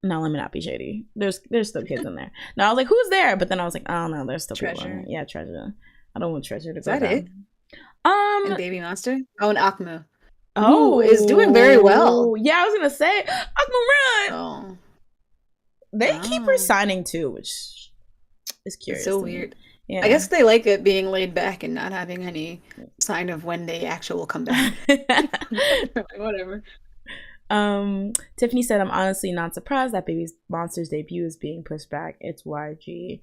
No, let me not be shady. There's still kids in there. No, I was like, who's there? But then I was like, oh no, there's still Treasure. People. Yeah, Treasure. I don't want Treasure to Is go that down. it? And Baby Monster? Oh, and Akmu. Oh, is doing very well. Yeah, I was gonna say Akmu run. Oh. They keep resigning too, which is curious. It's so weird. Yeah. I guess they like it being laid back and not having any sign of when they actually will come back. Whatever. Tiffany said, I'm honestly not surprised that Baby Monster's debut is being pushed back. It's YG.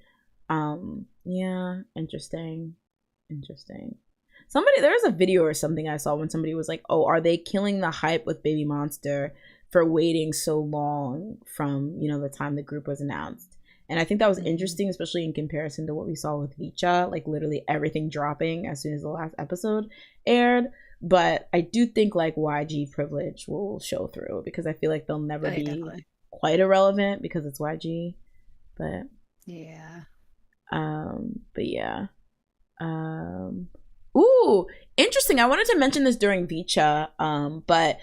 Yeah, interesting. There was a video or something I saw when somebody was like, oh, are they killing the hype with Baby Monster for waiting so long from, you know, the time the group was announced? And I think that was interesting, especially in comparison to what we saw with VCHA, like literally everything dropping as soon as the last episode aired. But I do think, like, YG privilege will show through, because I feel like they'll never be quite irrelevant because it's YG. But yeah. Ooh, interesting. I wanted to mention this during VCHA, but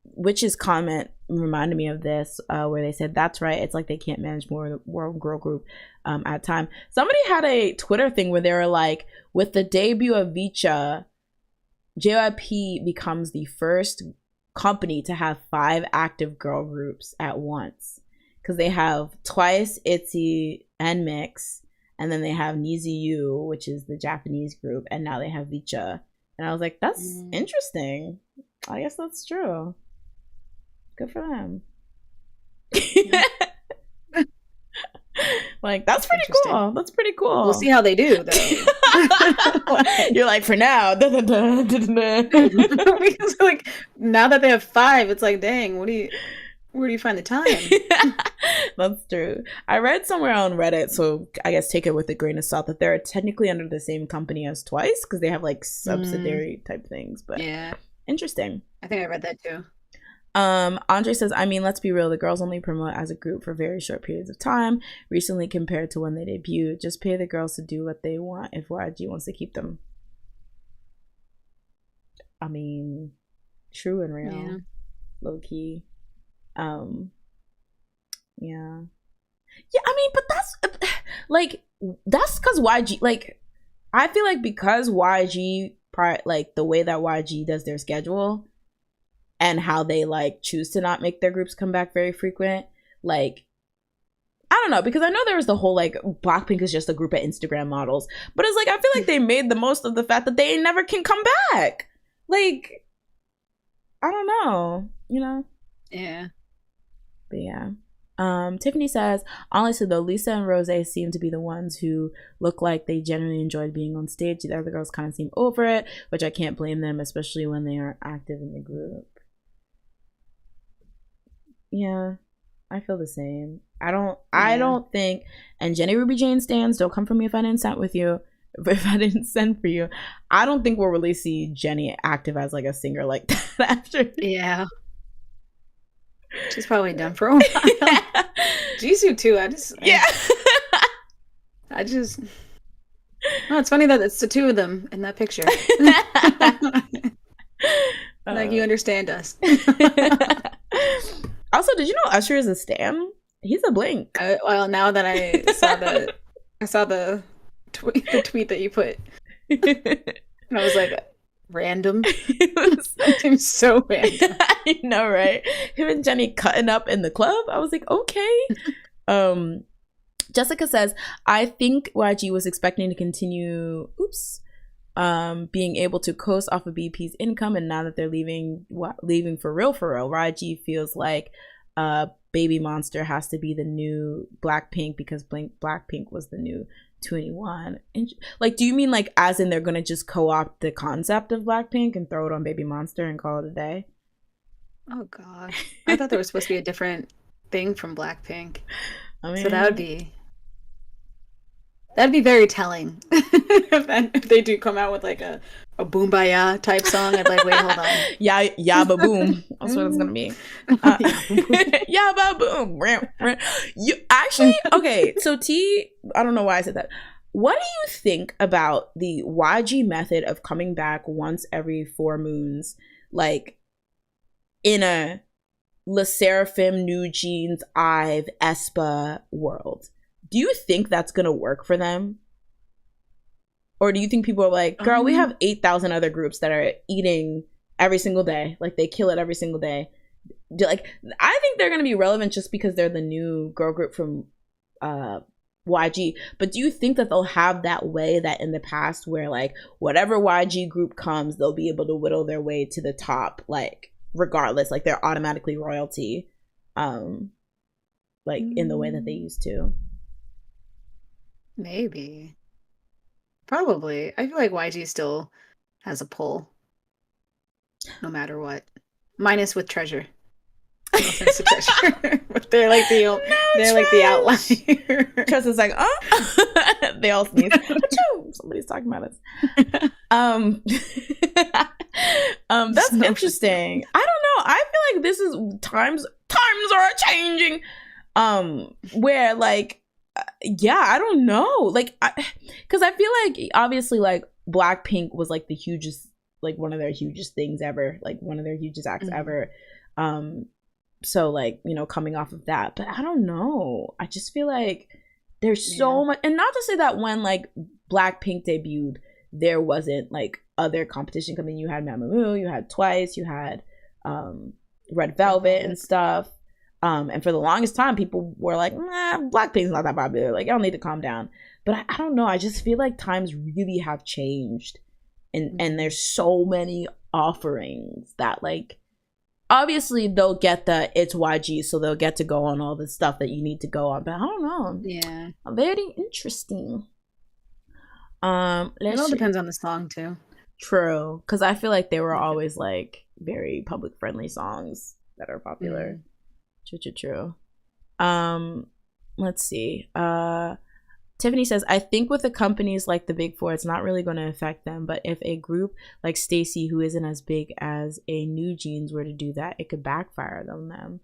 Witch's comment reminded me of this, where they said, that's right, it's like they can't manage more world girl group at a time. Somebody had a Twitter thing where they were like, with the debut of VCHA, JYP becomes the first company to have 5 active girl groups at once, because they have Twice, ITZY, and Mix, and then they have NiziU, which is the Japanese group, and now they have VCHA. And I was like, that's interesting. I guess that's true. Good for them. Like, that's pretty cool. That's pretty cool. We'll see how they do, though. You're like, for now. Because, like, now that they have 5, it's like, dang, where do you find the time? That's true. I read somewhere on Reddit, so I guess take it with a grain of salt, that they're technically under the same company as Twice, because they have, like, subsidiary type things. But yeah, interesting. I think I read that too. Andre says, I mean, let's be real, the girls only promote as a group for very short periods of time recently compared to when they debuted. Just pay the girls to do what they want if YG wants to keep them. I mean, true and real. Yeah. Low key. Yeah. Yeah, I mean, but that's like, that's because YG, like, I feel like because YG, like the way that YG does their schedule and how they like choose to not make their groups come back very frequent, like, I don't know, because I know there was the whole like Blackpink is just a group of Instagram models, but it's like I feel like they made the most of the fact that they never can come back. Like, I don't know, you know? Yeah. But yeah. Tiffany says, honestly though, Lisa and Rose seem to be the ones who look like they genuinely enjoyed being on stage. The other girls kind of seem over it, which I can't blame them, especially when they aren't active in the group. Yeah, I feel the same. I don't think, and Jenny Ruby Jane stands, don't come for me if I didn't send with you, if I didn't send for you. I don't think we'll really see Jenny active as like a singer like that after. Yeah. She's probably done for a while. Jisoo too. I just. No, it's funny that it's the two of them in that picture. Like you understand us. Also, did you know Usher is a stan? He's a Blink. Well, now that I saw the tweet that you put, and I was like, random. It seems so random. I know, right? Him and Jenny cutting up in the club. I was like, okay. Jessica says, I think YG was expecting to continue being able to coast off of BP's income, and now that they're leaving for real, YG feels like Baby Monster has to be the new Blackpink because Blackpink was the new 21. And like, do you mean like as in they're gonna just co-opt the concept of Blackpink and throw it on Baby Monster and call it a day? Oh god, I thought there was supposed to be a different thing from Blackpink. I mean, so that'd be very telling. If they do come out with like a Boombaya type song, I'd like, wait, hold on. Yeah, ba boom. That's what it's gonna be. Yeah, ba boom. You actually, okay. So I don't know why I said that. What do you think about the YG method of coming back once every 4 moons, like in a Le Sserafim, New Jeans, IVE, aespa world? Do you think that's gonna work for them? Or do you think people are like, girl, we have 8,000 other groups that are eating every single day, like they kill it every single day? Like, I think they're gonna be relevant just because they're the new girl group from YG. But do you think that they'll have that way that in the past where like whatever YG group comes, they'll be able to whittle their way to the top, like regardless, like they're automatically royalty, like in the way that they used to? Maybe. Probably. I feel like YG still has a pull. No matter what. Minus with Treasure. No offense to Treasure. But they're like the outlier. Treasure's like, they all sneeze. Somebody's talking about us. That's interesting. I don't know. I feel like this is times are changing. Where like, yeah, I don't know, like, because I feel like obviously like Blackpink was like the hugest, like one of their hugest things ever, like one of their hugest acts ever. So like, you know, coming off of that, but I don't know, I just feel like there's so much, and not to say that when like Blackpink debuted there wasn't like other competition coming. You had Mamamoo, you had Twice, you had Red Velvet and stuff. And for the longest time, people were like, nah, Blackpink's not that popular. Like, y'all need to calm down. But I don't know. I just feel like times really have changed. And there's so many offerings that, like, obviously they'll get the it's YG, so they'll get to go on all the stuff that you need to go on. But I don't know. Yeah. Very interesting. It all depends on the song, too. True. Because I feel like they were always, like, very public-friendly songs that are popular. True. Let's see. Tiffany says, I think with the companies like the big four, it's not really going to affect them. But if a group like Stacy, who isn't as big as a New Jeans, were to do that, it could backfire on them.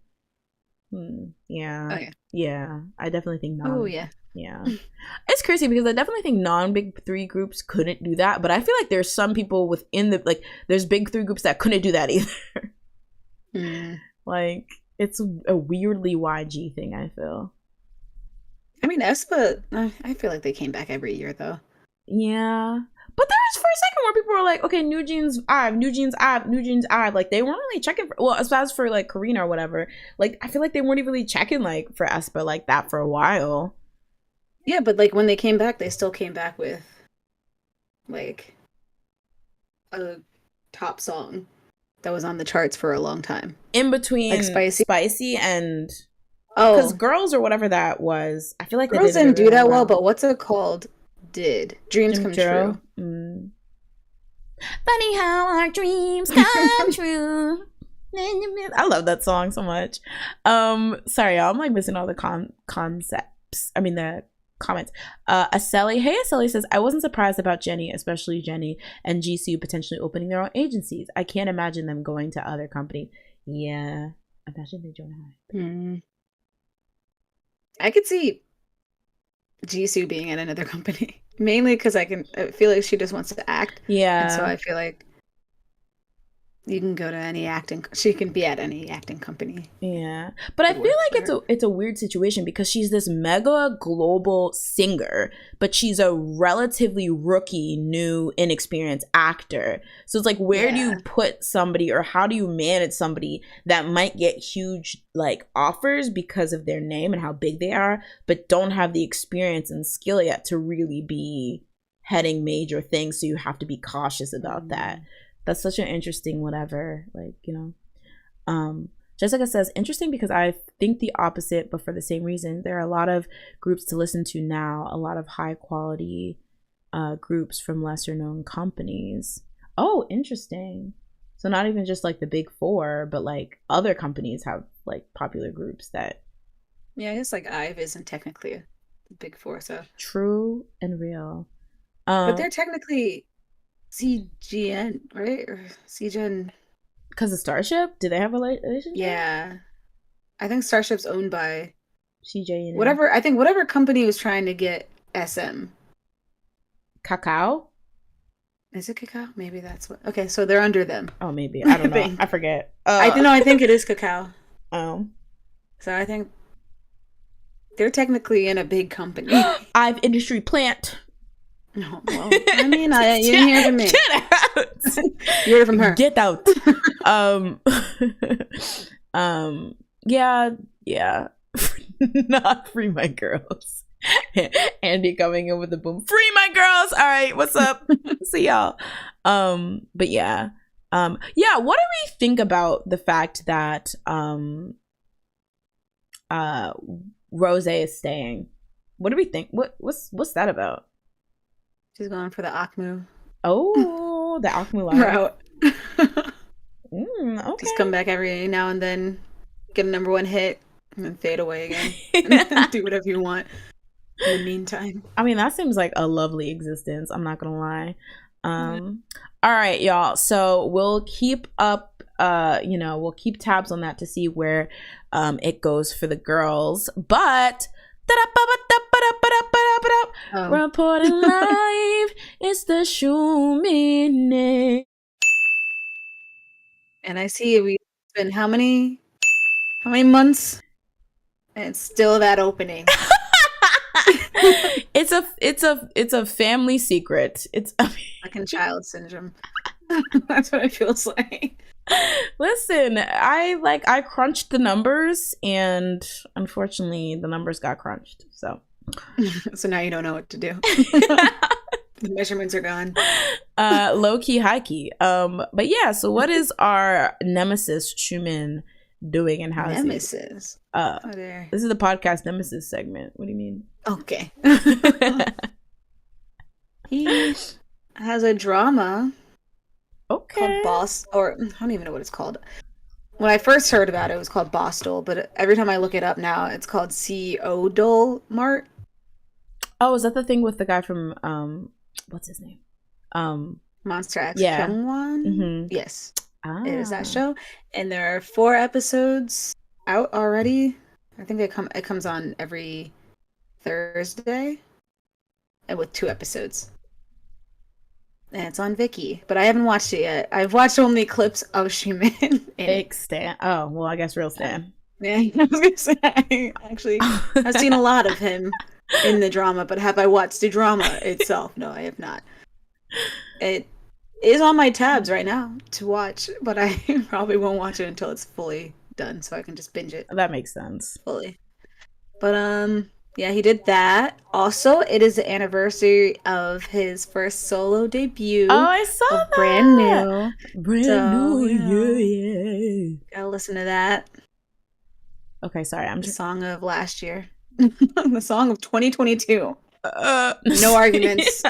Yeah. Oh, yeah. Yeah. I definitely think Oh, yeah. Yeah. It's crazy because I definitely think non-big three groups couldn't do that. But I feel like there's some people within the, like, there's big three groups that couldn't do that either. Like, it's a weirdly YG thing, I feel. I mean, aespa, I feel like they came back every year, though. Yeah. But there was for a second where people were like, okay, New Jeans, New Jeans, New Jeans, like, they weren't really checking for, well, as for, like, Karina or whatever, like, I feel like they weren't even really checking, like, for aespa like that for a while. Yeah, but, like, when they came back, they still came back with, like, a top song that was on the charts for a long time. In between like Spicy and... Because Girls or whatever that was, I feel like Girls didn't do that well, but what's it called? Did. Dreams Come True. Funny how our dreams come true. I love that song so much. Sorry, y'all, I'm like missing all the concepts. I mean, the comments. Aseli says, I wasn't surprised about Jenny, especially Jenny and Jisoo potentially opening their own agencies. I can't imagine them going to other companies. Yeah, imagine they join Hype. I could see Jisoo being at another company, mainly because I feel like she just wants to act. Yeah. And so I feel like you can go to any acting. She can be at any acting company. Yeah, but I feel like it's a weird situation because she's this mega global singer, but she's a relatively rookie, new, inexperienced actor. So it's like, where do you put somebody, or how do you manage somebody that might get huge like offers because of their name and how big they are, but don't have the experience and skill yet to really be heading major things? So you have to be cautious about that. That's such an interesting whatever, like, you know. Jessica says, interesting because I think the opposite, but for the same reason. There are a lot of groups to listen to now, a lot of high quality groups from lesser known companies. Oh, interesting. So not even just like the big four, but like other companies have like popular groups that. Yeah, I guess like IVE isn't technically a big four, so. True and real. But they're technically CGN, right? Or CGN. Because of Starship? Do they have a relationship? Yeah. I think Starship's owned by CJ. I think whatever company was trying to get SM. Kakao? Is it Kakao? Maybe that's what. Okay, so they're under them. Oh, maybe. I don't know. I forget. I think it is Kakao. Oh. So I think they're technically in a big company. IVE Industry Plant. No, well, I mean, you didn't hear from me. Get out. You heard from her. Get out. Yeah. Not Free My Girls. Andy coming in with the boom. Free my girls. All right, what's up? See y'all. But yeah. What do we think about the fact that Rose is staying? What do we think? What's that about? She's going for the Akmu. Oh, the Akmu route. Okay. Just come back every now and then, get a #1 hit, and then fade away again. And then do whatever you want in the meantime. I mean, that seems like a lovely existence. I'm not gonna lie. All right, y'all. So we'll keep up. We'll keep tabs on that to see where it goes for the girls. But. Reporting live, it's the shoe minute. And I see we've been how many months? And it's still that opening. It's a family secret. It's fucking child syndrome. That's what it feels like. Listen, I crunched the numbers, and unfortunately the numbers got crunched. So now you don't know what to do. The measurements are gone. Low key, high key. But yeah, so what is our nemesis Shumin doing, and how nemesis? This is the podcast nemesis segment. What do you mean? Okay. He has a drama. Okay. Called Boss, or I don't even know what it's called. When I first heard about it, it was called Bostel, but every time I look it up now, it's called CO Dol Mart. Oh, is that the thing with the guy from what's his name? Monster X Yeah. Kyungwon? Mm-hmm. Yes. Ah. It is that show. And there are 4 episodes out already. I think it comes on every Thursday. And with 2 episodes. And it's on Viki. But I haven't watched it yet. I've watched only clips of Shimin in Fake it. Stan. Oh, well, I guess real Stan. Yeah, I was gonna say actually I've seen a lot of him in the drama, but have I watched the drama itself? No, I have not. It is on my tabs right now to watch, but I probably won't watch it until it's fully done, so I can just binge it That makes sense. fully. But yeah, he did that. Also, it is the anniversary of his first solo debut. Oh, I saw that. Brand new. Brand new, yeah. Gotta listen to that. Okay, sorry. I'm just the song of last year. The song of 2022. No arguments.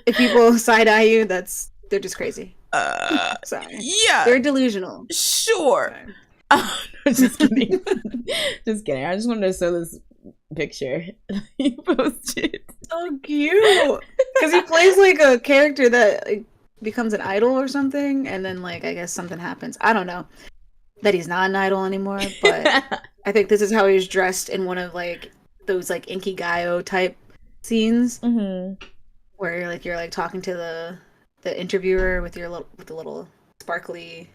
If people side eye you, they're just crazy. Sorry. Yeah. They're delusional. Sure. Just kidding. Just kidding. I just wanted to show this picture he posted. So cute. Because he plays like a character that like, becomes an idol or something, and then like I guess something happens. I don't know that he's not an idol anymore, but I think this is how he was dressed in one of like those like Inkigayo type scenes, where you're like talking to the interviewer with the little sparkly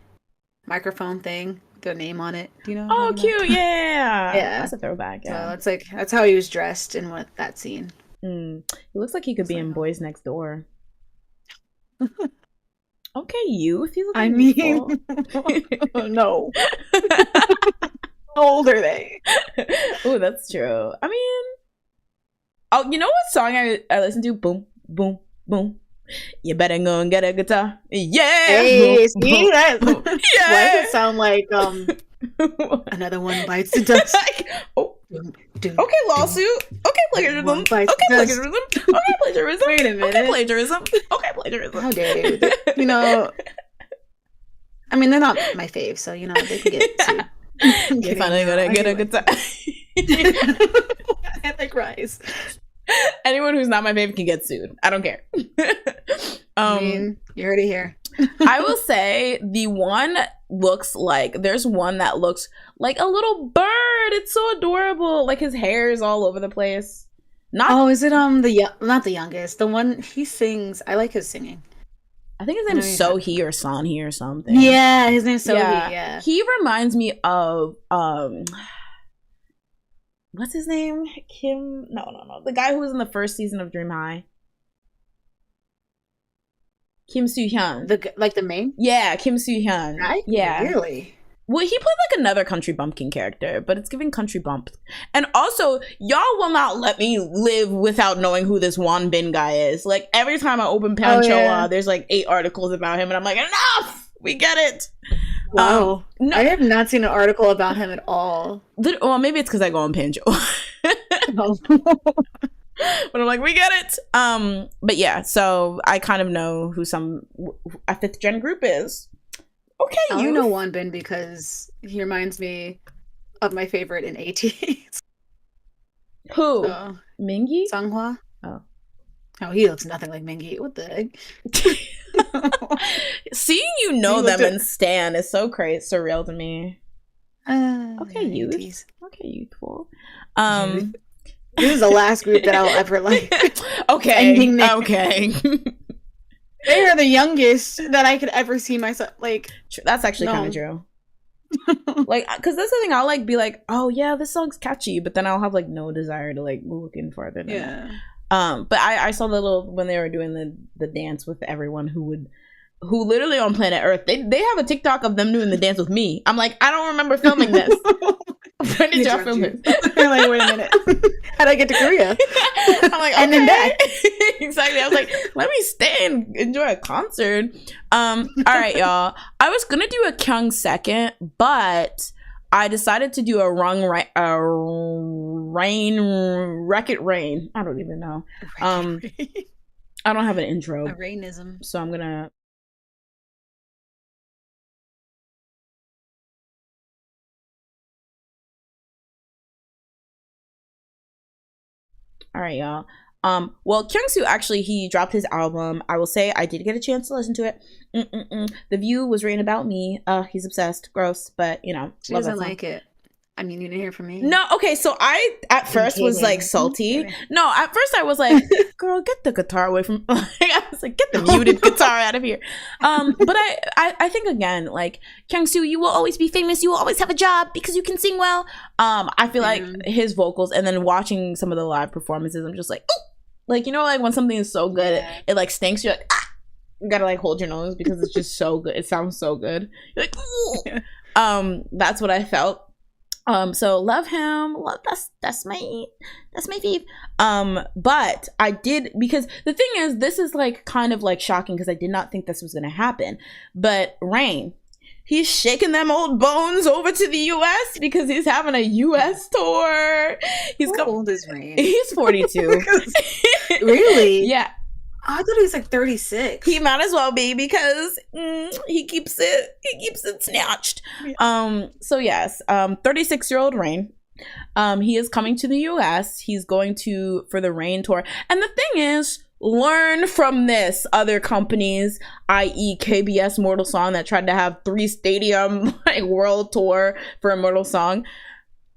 microphone thing, their name on it. Do you know? Oh, cute! Yeah, yeah, that's a throwback. Yeah, so that's how he was dressed in that scene. He looks like he could be in Boys Next Door. Okay, youth. I mean, no. How old are they? Oh, that's true. I mean, oh, you know what song I listen to? Boom, boom, boom. You better go and get a guitar. Yeah. Hey, boom, see boom, that? boom. Yeah. Why does it sound like another one bites the dust? Oh. Okay, lawsuit. Okay, plagiarism. Okay, plagiarism. Okay, plagiarism. Wait a minute. Okay, plagiarism. Okay, plagiarism. How dare you? You know, I mean, they're not my fave, so you know they can get sued. You're finally gonna get a guitar. I like Rise. Anyone who's not my fave can get sued. I don't care. I mean, you heard it here. I will say the one looks like there's one that looks like a little bird. It's so adorable. Like his hair is all over the place. Is it not the youngest? The one he sings. I like his singing. I think his name is Sohee or Sonhee or something. Yeah, his name's Sohee. Yeah. He reminds me of what's his name? Kim? No. The guy who was in the first season of Dream High. Kim Soo-hyun. The main? Yeah, Kim Soo-hyun. Right? Yeah. Really? Well, he played like another country bumpkin character, but it's giving country bump. And also, y'all will not let me live without knowing who this Won Bin guy is. Like, every time I open Panchoa, there's like 8 articles about him, and I'm like, enough! We get it! Wow. No. I have not seen an article about him at all. Well, maybe it's because I go on Pancho. But I'm like, we get it. But yeah, so I kind of know who a 5th gen group is. Okay, I know Won Bin because he reminds me of my favorite in ATs. Who? Mingi? Sunghwa. Oh, he looks nothing like Mingi. What the heck? Seeing them and stan is so crazy, surreal to me. Okay, youth. Okay, youthful. This is the last group that I'll ever like. Okay. Okay. They are the youngest that I could ever see myself like. That's actually kind of true. Like, because that's the thing. I'll like be like, oh yeah, this song's catchy, but then I'll have like no desire to like look in farther than that. But I saw when they were doing the dance with everyone who literally on planet Earth, they have a TikTok of them doing the dance with me. I'm like, I don't remember filming this. When did y'all film it? You're like, wait a minute. How'd I get to Korea? I'm like, okay. And then back. Exactly. I was like, let me stay and enjoy a concert. All right, y'all. I was gonna do a Kyung second, but I decided to do a Wreck-It Rain. I don't even know. I don't have an intro. A rainism. So I'm gonna. All right, y'all. Well, Kyungsoo actually, he dropped his album. I will say I did get a chance to listen to it. The View was written about me. He's obsessed. Gross, but you know, she doesn't like it. I mean, you didn't hear from me. No, okay, so I at first was like salty. No, at first I was like, girl, get the guitar away from I was like, get the muted guitar out of here. But I think again, like, Kyungsoo, you will always be famous, you will always have a job because you can sing well. I feel like his vocals, and then watching some of the live performances, I'm just like, ooh! Like, you know, like when something is so good, it like stinks, you're like, ah! You gotta like hold your nose because it's just so good. It sounds so good. You're like, ooh! That's what I felt. So love him. That's my fave. But I did, because the thing is, this is like kind of like shocking because I did not think this was gonna happen. But Rain, he's shaking them old bones over to the US because he's having a US tour. How old is Rain? He's 42. Really? Yeah. I thought he was like 36. He might as well be because he keeps it snatched. Yeah. So yes, 36-year-old Rain. He is coming to the US. He's going for the Rain tour. And the thing is, learn from this, other companies, i.e. KBS Mortal Song, that tried to have 3 stadium like world tour for Immortal Song.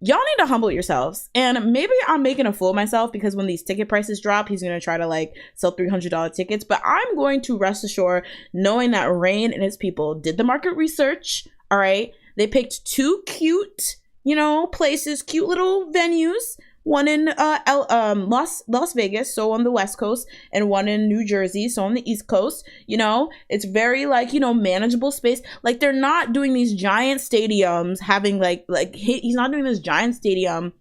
Y'all need to humble yourselves. And maybe I'm making a fool of myself because when these ticket prices drop, he's going to try to like sell $300 tickets. But I'm going to rest assured, knowing that Rain and his people did the market research. All right. They picked 2 cute, you know, places, cute little venues. One in Las Vegas, so on the West Coast, and one in New Jersey, so on the East Coast. You know, it's very like, you know, manageable space. Like, they're not doing these giant stadiums, having like he's not doing this giant stadium.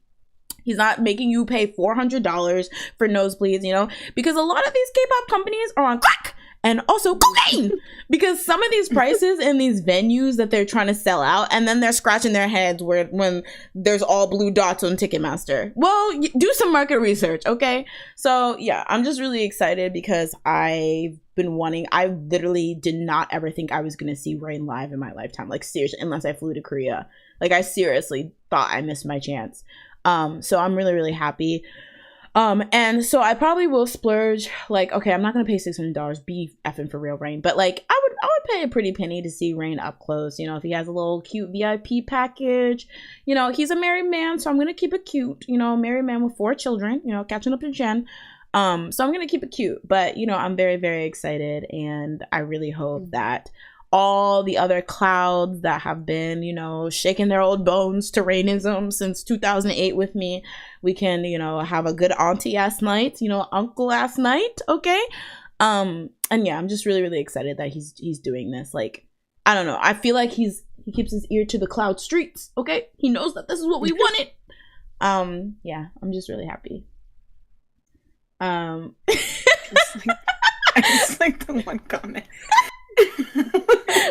He's not making you pay $400 for nosebleeds, you know, because a lot of these K-pop companies are on crack and also cocaine, because some of these prices in these venues that they're trying to sell out, and then they're scratching their heads when there's all blue dots on Ticketmaster. Well, do some market research, okay? So yeah, I'm just really excited because I literally did not ever think I was gonna see Rain live in my lifetime, like seriously, unless I flew to Korea. Like, I seriously thought I missed my chance. So I'm really, really happy. And so I probably will splurge, like, okay, I'm not gonna pay $600, be effing for real, Rain, but like I would pay a pretty penny to see Rain up close. You know, if he has a little cute VIP package. You know, he's a married man, so I'm gonna keep it cute. You know, married man with 4 children, you know, catching up to Jen. So I'm gonna keep it cute, but you know, I'm very, very excited, and I really hope that all the other clouds that have been, you know, shaking their old bones to Rainism since 2008 with me, we can, you know, have a good auntie ass night, you know, uncle ass night, okay? And yeah, I'm just really, really excited that he's doing this. Like, I don't know, I feel like he keeps his ear to the cloud streets, okay? He knows that this is what we wanted. Yeah, I'm just really happy. It's like the one comment.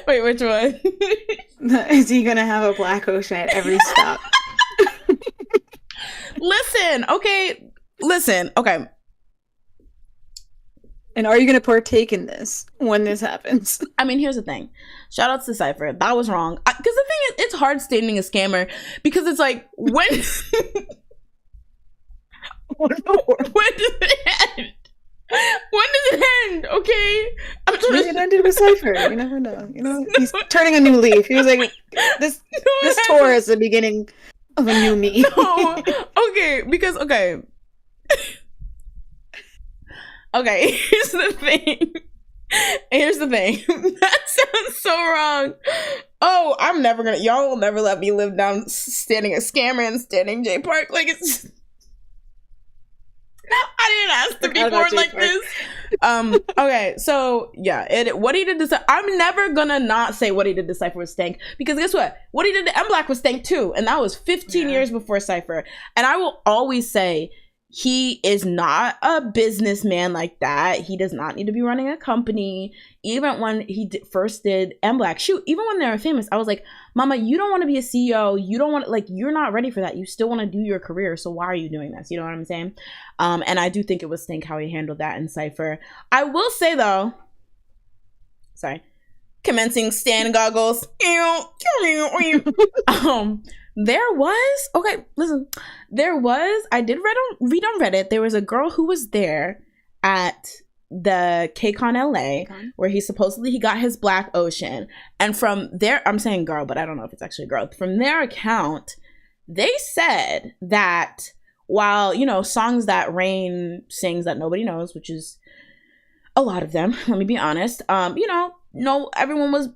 Wait, which one? Is he gonna have a black ocean at every stop? Listen, okay. And are you gonna partake in this when this happens? I mean, here's the thing. Shout out to Cypher. That was wrong. Because the thing is, it's hard stating a scammer because it's like, when when does it end? When does it end? Okay, Maybe it ended with Cypher. You never know. You know, he's turning a new leaf. He was like, "This tour is the beginning of a new me." No. Okay, because okay. Here's the thing. That sounds so wrong. Oh, y'all will never let me live down standing a scammer and standing J Park. Like, it's. I didn't ask to be born like this. Okay, so yeah, what he did to I'm never gonna not say what he did to Cypher was stank, because guess what he did to M Black was stank too, and that was 15 years before Cypher. And I will always say, he is not a businessman like that. He does not need to be running a company. Even when he first did M Black, shoot, even when they were famous, I was like, Mama, you don't want to be a CEO. You don't want, like, you're not ready for that. You still want to do your career. So why are you doing this? You know what I'm saying? And I do think it was stink how he handled that in Cypher. I will say though, sorry, commencing Stan goggles. There was, okay, listen, I did read on Reddit, there was a girl who was there at the KCON LA where he got his Black Ocean, and from there, I'm saying girl, but I don't know if it's actually a girl, from their account, they said that while, you know, songs that Rain sings that nobody knows, which is a lot of them, let me be honest, you know, no, everyone was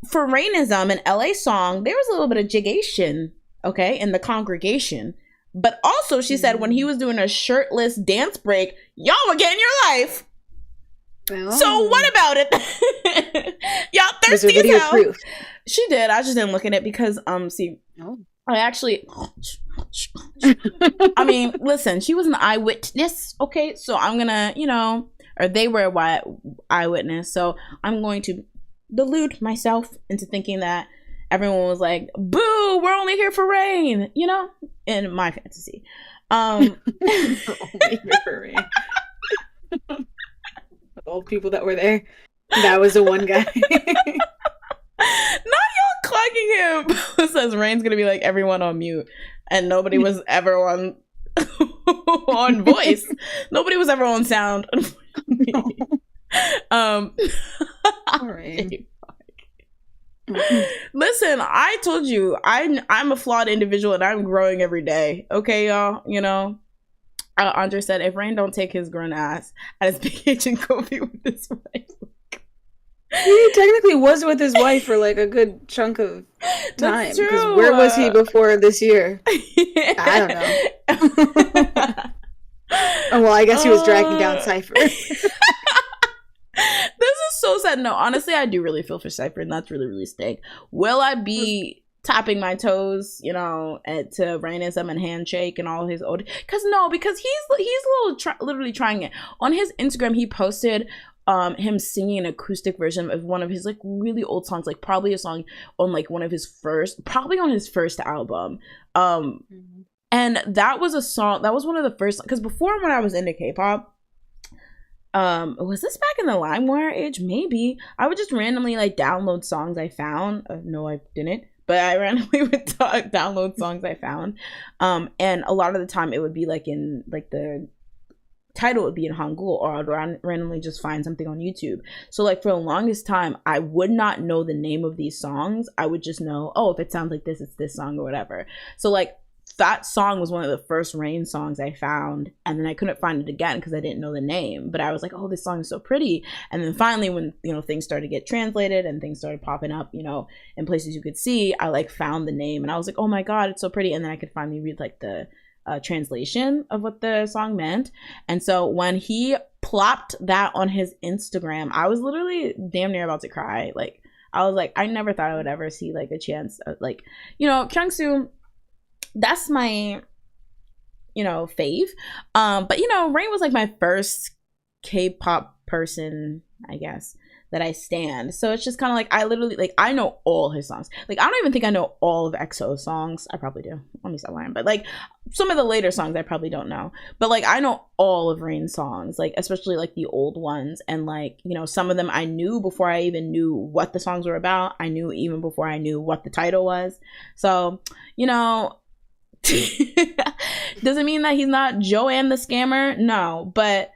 for Rainism, an LA song, there was a little bit of jigation, okay, in the congregation. But also, she said when he was doing a shirtless dance break, y'all were getting your life. Oh. So what about it? Y'all thirsty as hell. Proof. She did. I just didn't look at it because, I actually, I mean, listen, she was an eyewitness, okay? So I'm gonna, you know, or they were a eyewitness, so I'm going to delude myself into thinking that everyone was like, boo, we're only here for Rain, you know, in my fantasy. Only here for Rain. All people that were there, that was the one guy. Not y'all clocking him. It says Rain's gonna be like everyone on mute, and nobody was ever on on voice. Nobody was ever on sound. All right. Listen, I told you I'm a flawed individual and I'm growing every day. Okay, y'all. You know, Andre said if Rain don't take his grown ass at his big agent Kobe with his wife. He technically was with his wife for like a good chunk of time. That's true. Where was he before this year? I don't know. Oh, well, I guess he was dragging down Cypher. This is so sad. No, honestly, I do really feel for Cypher, and that's really, really stank. Will I be tapping my toes, you know, to Rainism and Handshake and all his old? Because he's literally trying it. On his Instagram, he posted him singing an acoustic version of one of his like really old songs, like probably a song on like one of his first, probably on his first album. And that was a song that was one of the first, because before when I was into K-pop, was this back in the LimeWire age? Maybe. I would just randomly like download songs I found. No, I didn't. But I randomly would download songs I found. And a lot of the time it would be like in like the title would be in Hangul, or I'd randomly just find something on YouTube. So like for the longest time, I would not know the name of these songs. I would just know, oh, if it sounds like this, it's this song or whatever. So like that song was one of the first Rain songs I found, and then I couldn't find it again because I didn't know the name, but I was like, oh, this song is so pretty. And then finally when, you know, things started to get translated and things started popping up, you know, in places you could see, I like found the name and I was like, oh my god, it's so pretty. And then I could finally read like the translation of what the song meant. And so when he plopped that on his Instagram, I was literally damn near about to cry. Like I was like, I never thought I would ever see like a chance of, like, you know, Kyungsoo, that's my, you know, fave. But you know, Rain was like my first K-pop person, I guess, that I stand. So it's just kind of like I literally like I know all his songs. Like I don't even think I know all of EXO's songs. I probably do. Let me stop lying. But like some of the later songs I probably don't know. But like I know all of Rain's songs, like especially like the old ones. And like, you know, some of them I knew before I even knew what the songs were about. I knew even before I knew what the title was. So, you know, doesn't mean that he's not Joanne the scammer. No, but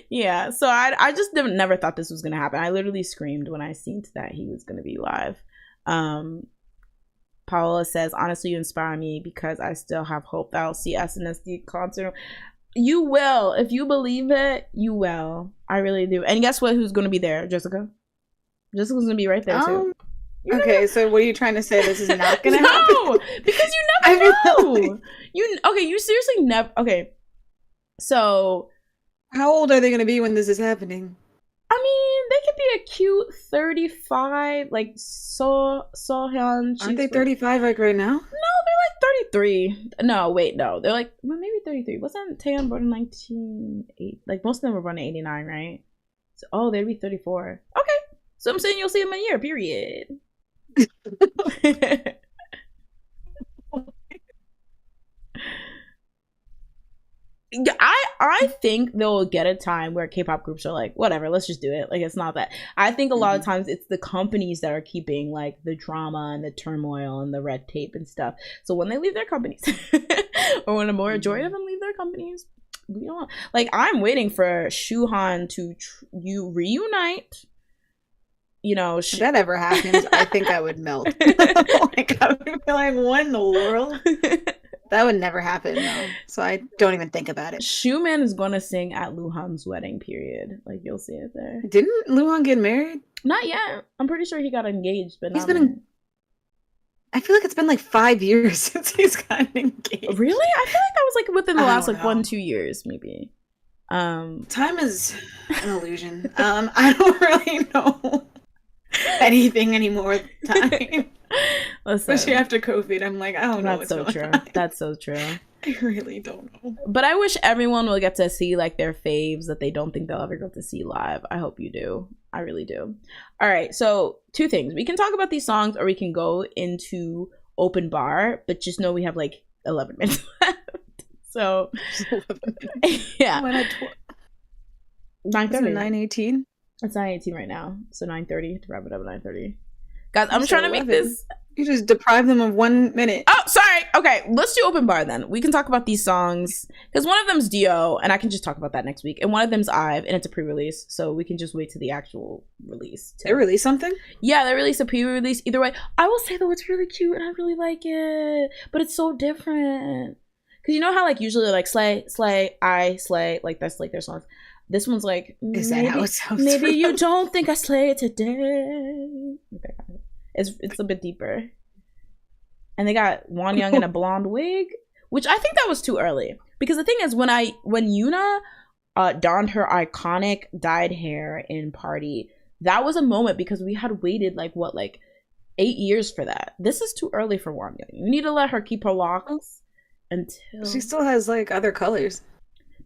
yeah, so I just never thought this was gonna happen. I literally screamed when I seen that he was gonna be live. Paola says, honestly, you inspire me because I still have hope that I'll see SNSD concert. You will. If you believe it, you will. I really do. And guess what, who's gonna be there? Jessica's gonna be right there too. Okay, so what are you trying to say? This is not gonna happen? No, because you never know. You seriously never. Okay, so how old are they gonna be when this is happening? I mean, they could be a cute 35, like Sohyun. Aren't they 35 like right now? No, they're like 33. No, wait, no, they're like maybe 33. Wasn't Taeyeon born in 1980? Like most of them were born in 89, right? So they'd be 34. Okay, so I'm saying you'll see them in a year. Period. I think they'll get a time where K-pop groups are like, whatever, let's just do it. Like, it's not that. I think a lot of times it's the companies that are keeping like the drama and the turmoil and the red tape and stuff. So when they leave their companies, or when a majority of them leave their companies, we don't like. I'm waiting for Shuhan to reunite. You know, if that ever happens, I think I would melt. Like, I would be like, what in the world? That would never happen, though. So I don't even think about it. Schumann is gonna sing at Luhan's wedding, period. Like, you'll see it there. Didn't Luhan get married? Not yet. I'm pretty sure he got engaged, but I feel like it's been like 5 years since he's gotten engaged. Really? I feel like that was like within the last like 1-2 years, maybe. Time is an illusion. I don't really know anything anymore. Time. Listen, especially after COVID, I'm like, I don't know what's going on. That's so true. I really don't know. But I wish everyone will get to see like their faves that they don't think they'll ever get to see live. I hope you do. I really do. All right, so 2 things. We can talk about these songs or we can go into open bar, but just know we have like 11 minutes left. So, yeah. 9:30. 9:18? It's 9:18 right now. So 9:30 to wrap it up at 9:30. Guys, I'm trying to make this. You just deprive them of 1 minute. Oh, sorry. Okay, let's do open bar then. We can talk about these songs because one of them's Dio, and I can just talk about that next week, and one of them's IVE, and it's a pre-release, so we can just wait to the actual release. They release something? Yeah, they released a pre-release. Either way, I will say though, it's really cute, and I really like it, but it's so different. Because you know how like usually like slay, I slay, like that's like their songs. This one's like, is that how it sounds? Maybe you don't think I slay today. Okay. It's a bit deeper. And they got Wonyoung in a blonde wig, which I think that was too early. Because the thing is, when Yuna donned her iconic dyed hair in Party, that was a moment because we had waited like 8 years for that. This is too early for Wonyoung. You need to let her keep her locks until she still has like other colors.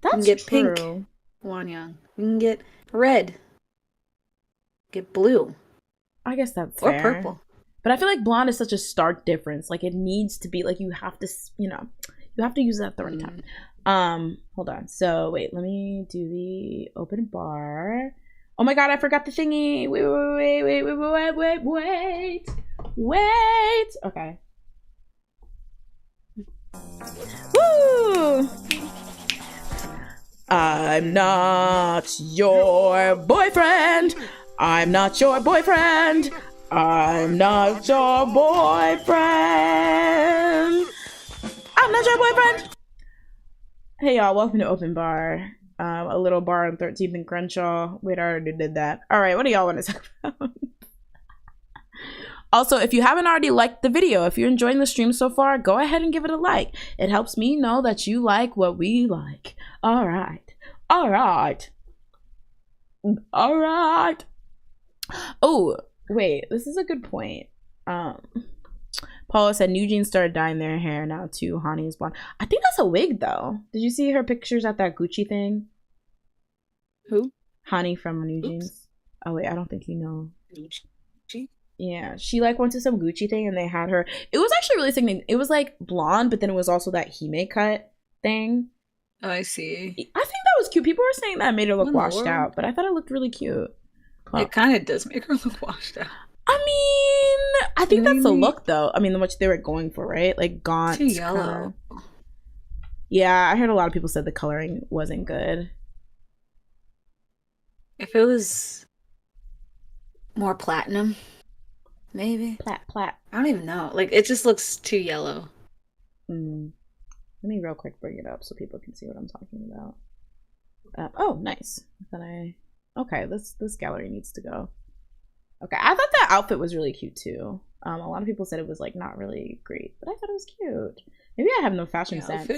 That's you can get true. Pink Wonyoung. You can get red. Get blue. I guess that's fair. Or purple. But I feel like blonde is such a stark difference. Like it needs to be like you have to use it at the right time. Hold on. So wait, let me do the open bar. Oh my god, I forgot the thingy. Wait. Okay. Woo! I'm not your boyfriend. I'm not your boyfriend. I'm not your boyfriend. I'm not your boyfriend. Hey y'all, welcome to Open Bar. A little bar on 13th and Crenshaw. Wait, I already did that. All right, what do y'all want to talk about? Also, if you haven't already liked the video, if you're enjoying the stream so far, go ahead and give it a like. It helps me know that you like what we like. All right. Oh, wait, this is a good point. Paula said New Jeans started dyeing their hair now too. Hani is blonde. I think that's a wig though. Did you see her pictures at that Gucci thing? Who? Hani from New Jeans. Oh wait, I don't think you know. Gucci? Yeah, she like went to some Gucci thing and they had her. It was actually really sickening. It was like blonde, but then it was also that Hime cut thing. Oh, I see. I think that was cute. People were saying that made her look washed out, but I thought it looked really cute. Well, it kind of does make her look washed out. I mean, I think that's the look though. I mean, what they were going for, right? Like gaunt. Too yellow. Yeah, I heard a lot of people said the coloring wasn't good. If it was more platinum, maybe. Plat. I don't even know. Like, it just looks too yellow. Let me real quick bring it up so people can see what I'm talking about. Oh, nice. Okay, this gallery needs to go. Okay, I thought that outfit was really cute too. A lot of people said it was like not really great, but I thought it was cute. Maybe I have no fashion sense.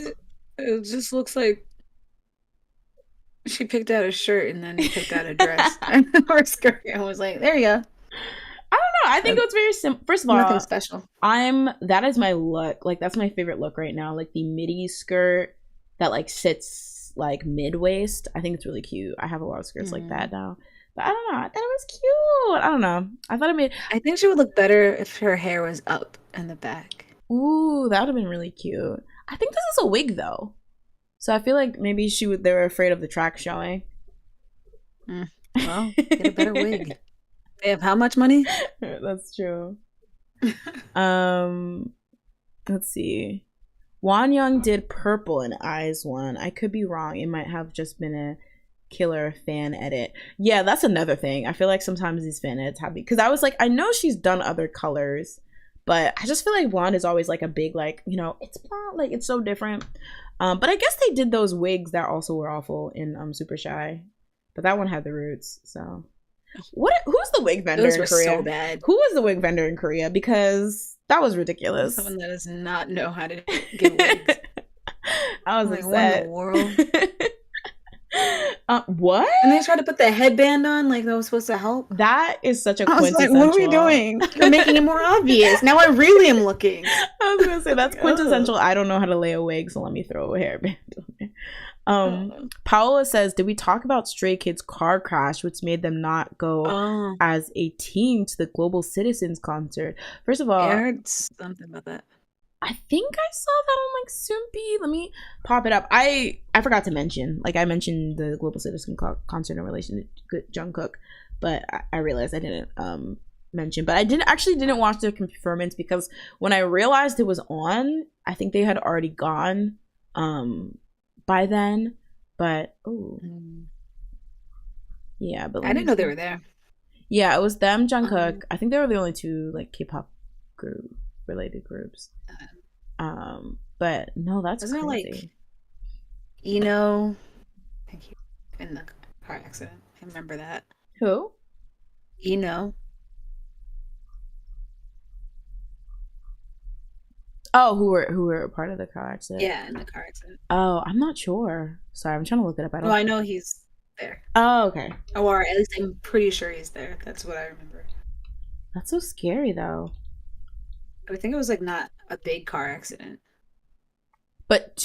It just looks like she picked out a shirt and then picked out a dress or skirt and was like, there you go. I don't know. I think it was very simple. First of all, nothing special. That is my look. Like that's my favorite look right now. Like the midi skirt that like sits like mid waist. I think it's really cute. I have a lot of skirts like that now. But I don't know. I thought it was cute. I don't know. I think she would look better if her hair was up in the back. Ooh, that would have been really cute. I think this is a wig though. So I feel like maybe they were afraid of the track showing. Well, get a better wig. They have how much money? That's true. Let's see. Wan Young did purple in Eyes One. I could be wrong. It might have just been a killer fan edit. Yeah, that's another thing. I feel like sometimes these fan edits have, because I was like, I know she's done other colors, but I just feel like Wan is always like a big, like, you know, it's blonde, like it's so different. But I guess they did those wigs that also were awful in Super Shy, but that one had the roots. So who's the wig vendor in Korea? So bad. Who was the wig vendor in Korea? Because that was ridiculous. Someone that does not know how to get wigs. I was like, what in the world? What? And they tried to put the headband on like that was supposed to help. That is such a quintessential. I was like, what are we doing? You're making it more obvious. Now I really am looking. I was gonna say that's quintessential. I don't know how to lay a wig, so let me throw a hairband on there. Paola says, did we talk about Stray Kids' car crash, which made them not go as a team to the Global Citizens concert? First of all, I heard something about that. I think I saw that on like Soompi. Let me pop it up. I forgot to mention, like I mentioned the Global Citizen concert in relation to Jungkook, but I realized I didn't mention. But I didn't watch the performance because when I realized it was on, I think they had already gone by then. But yeah, but I didn't know they were there. Yeah, it was them, Jungkook. I think they were the only two like K-pop related groups. But no, that's Isn't crazy. It like, you know, in the car accident. I remember that. Who? You know. Oh, who were part of the car accident? Yeah, in the car accident. Oh, I'm not sure. Sorry, I'm trying to look it up. I know he's there. Oh, okay. Or at least I'm pretty sure he's there. That's what I remember. That's so scary, though. I think it was like not a big car accident. But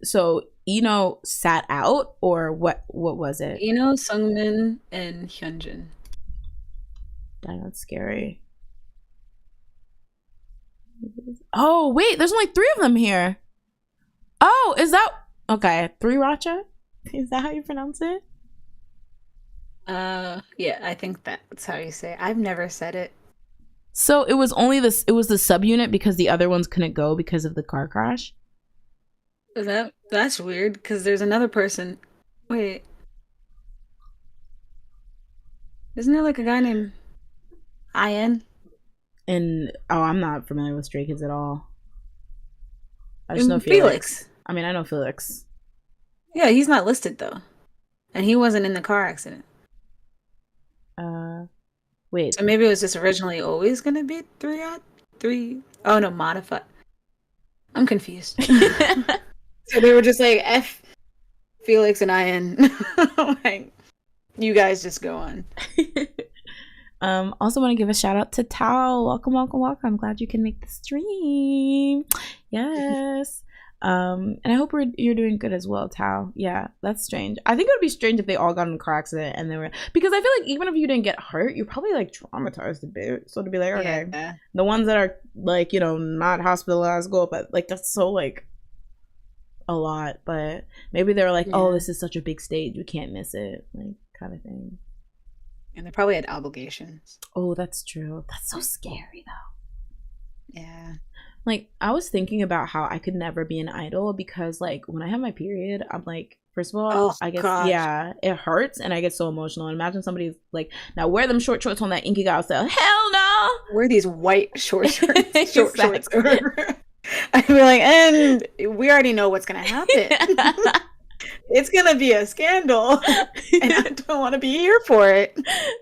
so Eno sat out, or what was it? Eno, Sungmin, and Hyunjin. Dang, that's scary. Oh, wait, there's only 3 of them here. Oh, is that okay? 3 Racha? Is that how you pronounce it? Yeah, I think that's how you say it. I've never said it. So it was only this. It was the subunit because the other ones couldn't go because of the car crash. That's weird because there's another person. Wait, isn't there like a guy named Ian? And I'm not familiar with Stray Kids at all. I just know Felix. I mean, I know Felix. Yeah, he's not listed though, and he wasn't in the car accident. Wait. So maybe it was just originally always gonna be 3. Oh no, modified. I'm confused. So they were just like F Felix and Ian. Like, you guys just go on. Also want to give a shout out to Tao. Welcome. I'm glad you can make the stream. Yes. And I hope you're doing good as well, Tao. Yeah, that's strange. I think it would be strange if they all got in a car accident and they were, because I feel like even if you didn't get hurt, you're probably like traumatized a bit. So to be like, okay, the ones that are like, you know, not hospitalized go, but like that's so like a lot. But maybe they were like, oh, this is such a big stage, we can't miss it, like kind of thing. And they probably had obligations. Oh, that's true. That's so scary though. Yeah. Like, I was thinking about how I could never be an idol because, like, when I have my period, I'm like, first of all, I guess, yeah, it hurts and I get so emotional. And imagine somebody's like, now wear them short shorts on that Inky Gal style. Hell no! Wear these white short shorts. Shorts. I'd be like, and we already know what's going to happen. It's going to be a scandal. And I don't want to be here for it.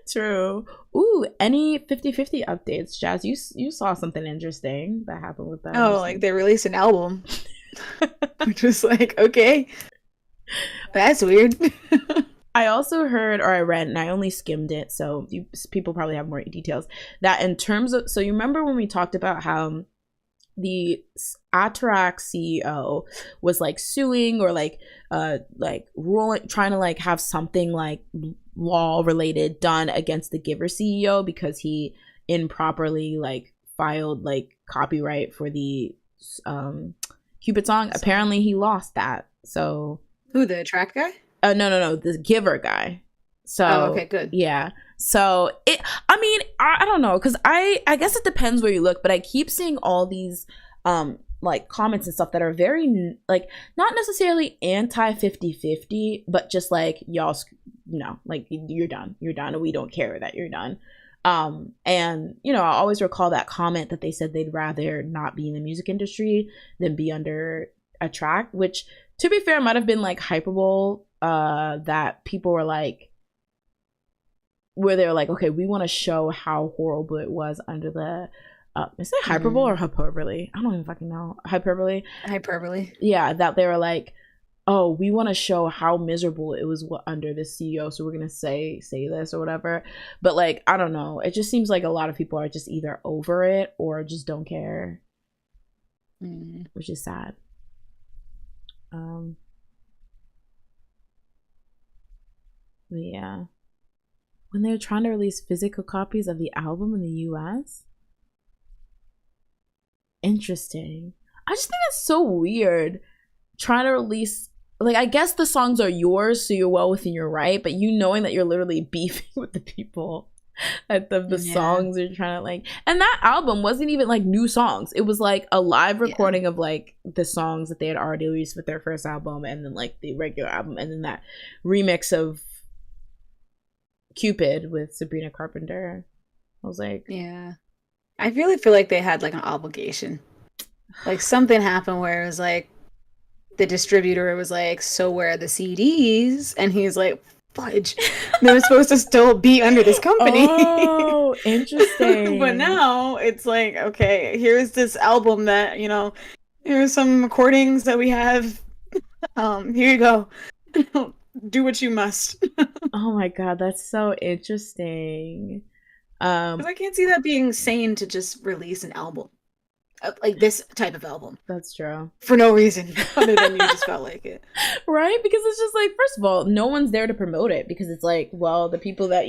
True. Ooh, any 50/50 updates, Jazz? You saw something interesting that happened with them. Oh, like they released an album. Which was like, okay. That's weird. I also heard, or I read, and I only skimmed it, so people probably have more details, that in terms of, so you remember when we talked about how the A2K CEO was like suing or like ruling, trying to like have something like law related done against the Giver CEO because he improperly like filed like copyright for the Cupid song. Apparently he lost that. So who, the track guy? No, the giver guy. So okay, good. Yeah. So I don't know, because I guess it depends where you look, but I keep seeing all these like comments and stuff that are very like not necessarily anti 50-50, but just like y'all, like you're done, and we don't care that you're done. And I always recall that comment that they said they'd rather not be in the music industry than be under a track, which, to be fair, might have been like hyperbole, that people were like, where they're like, okay, we want to show how horrible it was under the is it hyperbole or hyperbole? I don't even fucking know. Hyperbole. Yeah, that they were like, oh, we want to show how miserable it was under this CEO, so we're gonna say this or whatever. But like, I don't know, it just seems like a lot of people are just either over it or just don't care, which is sad. But yeah, when they're trying to release physical copies of the album in the US. Interesting. I just think that's so weird, trying to release, like, I guess the songs are yours, so you're well within your right, but knowing that you're literally beefing with the people at the songs you're trying to like. And that album wasn't even like new songs, it was like a live recording of like the songs that they had already released with their first album, and then like the regular album, and then that remix of Cupid with Sabrina Carpenter. I was like, I really feel like they had like an obligation. Like something happened where it was like the distributor was like, so where are the CDs? And he's like, fudge. They were supposed to still be under this company. Oh, interesting. But now it's like, okay, here's this album that, here's some recordings that we have. Here you go. Do what you must. Oh my god, that's so interesting. Because I can't see that being sane to just release an album, like this type of album. That's true. For no reason other than you just felt like it, right? Because it's just like, first of all, no one's there to promote it, because it's like, well, the people that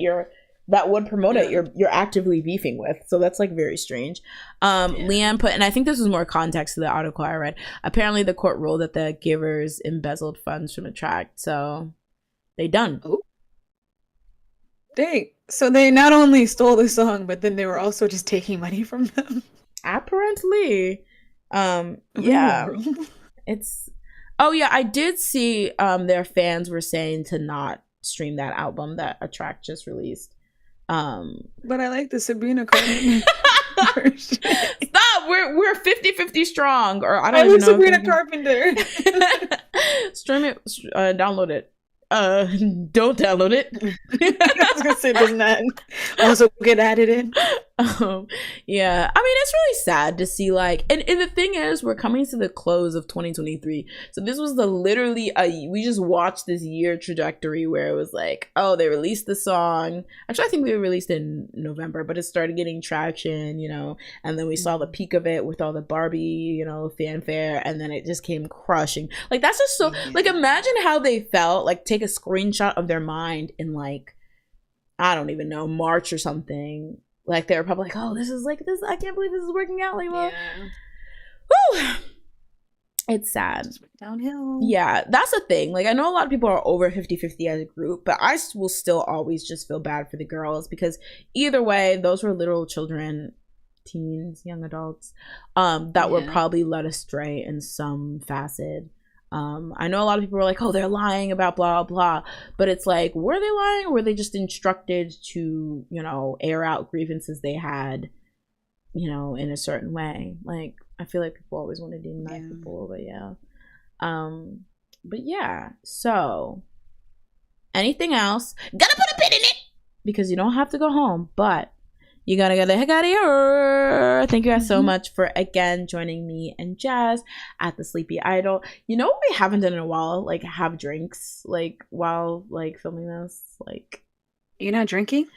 would promote it, you're actively beefing with. So that's like very strange. Leanne put, and I think this was more context to the article I read. Apparently, the court ruled that the givers embezzled funds from the track, so they done. Oh. So they not only stole the song, but then they were also just taking money from them. Apparently. Yeah. It's... Oh, yeah, I did see their fans were saying to not stream that album that a track just released. But I like the Sabrina Carpenter version. Stop! We're 50-50 strong. Or I don't even know. Sabrina Carpenter. Stream it, download it. Don't download it. I was gonna say, doesn't that also get added in? Yeah, I mean, it's really sad to see, like, and the thing is, we're coming to the close of 2023, so this was we just watched this year trajectory where it was like, oh, they released the song. Actually, I think we released it in November, but it started getting traction, and then we saw the peak of it with all the Barbie, fanfare, and then it just came crushing. Like, that's just so, like, imagine how they felt, like, take a screenshot of their mind in, like, I don't even know, March or something. Like, they were probably like, oh, this is like this. I can't believe this is working out. Like, well, whew. It's sad. Just went downhill. Yeah, that's the thing. Like, I know a lot of people are over 50-50 as a group, but I will still always just feel bad for the girls, because either way, those were literal children, teens, young adults, that were probably led astray in some facet. I know a lot of people were like, oh, they're lying about blah blah, but it's like, were they lying, or were they just instructed to air out grievances they had in a certain way? Like, I feel like people always want to demonize people, but yeah, so anything else, gotta put a pin in it, because you don't have to go home, but you gotta get the heck out of here. Thank you guys so much for, again, joining me and Jazz at the Sleepy Idol. You know what we haven't done in a while? Like, have drinks, like, while, like, filming this. Like, you're not drinking?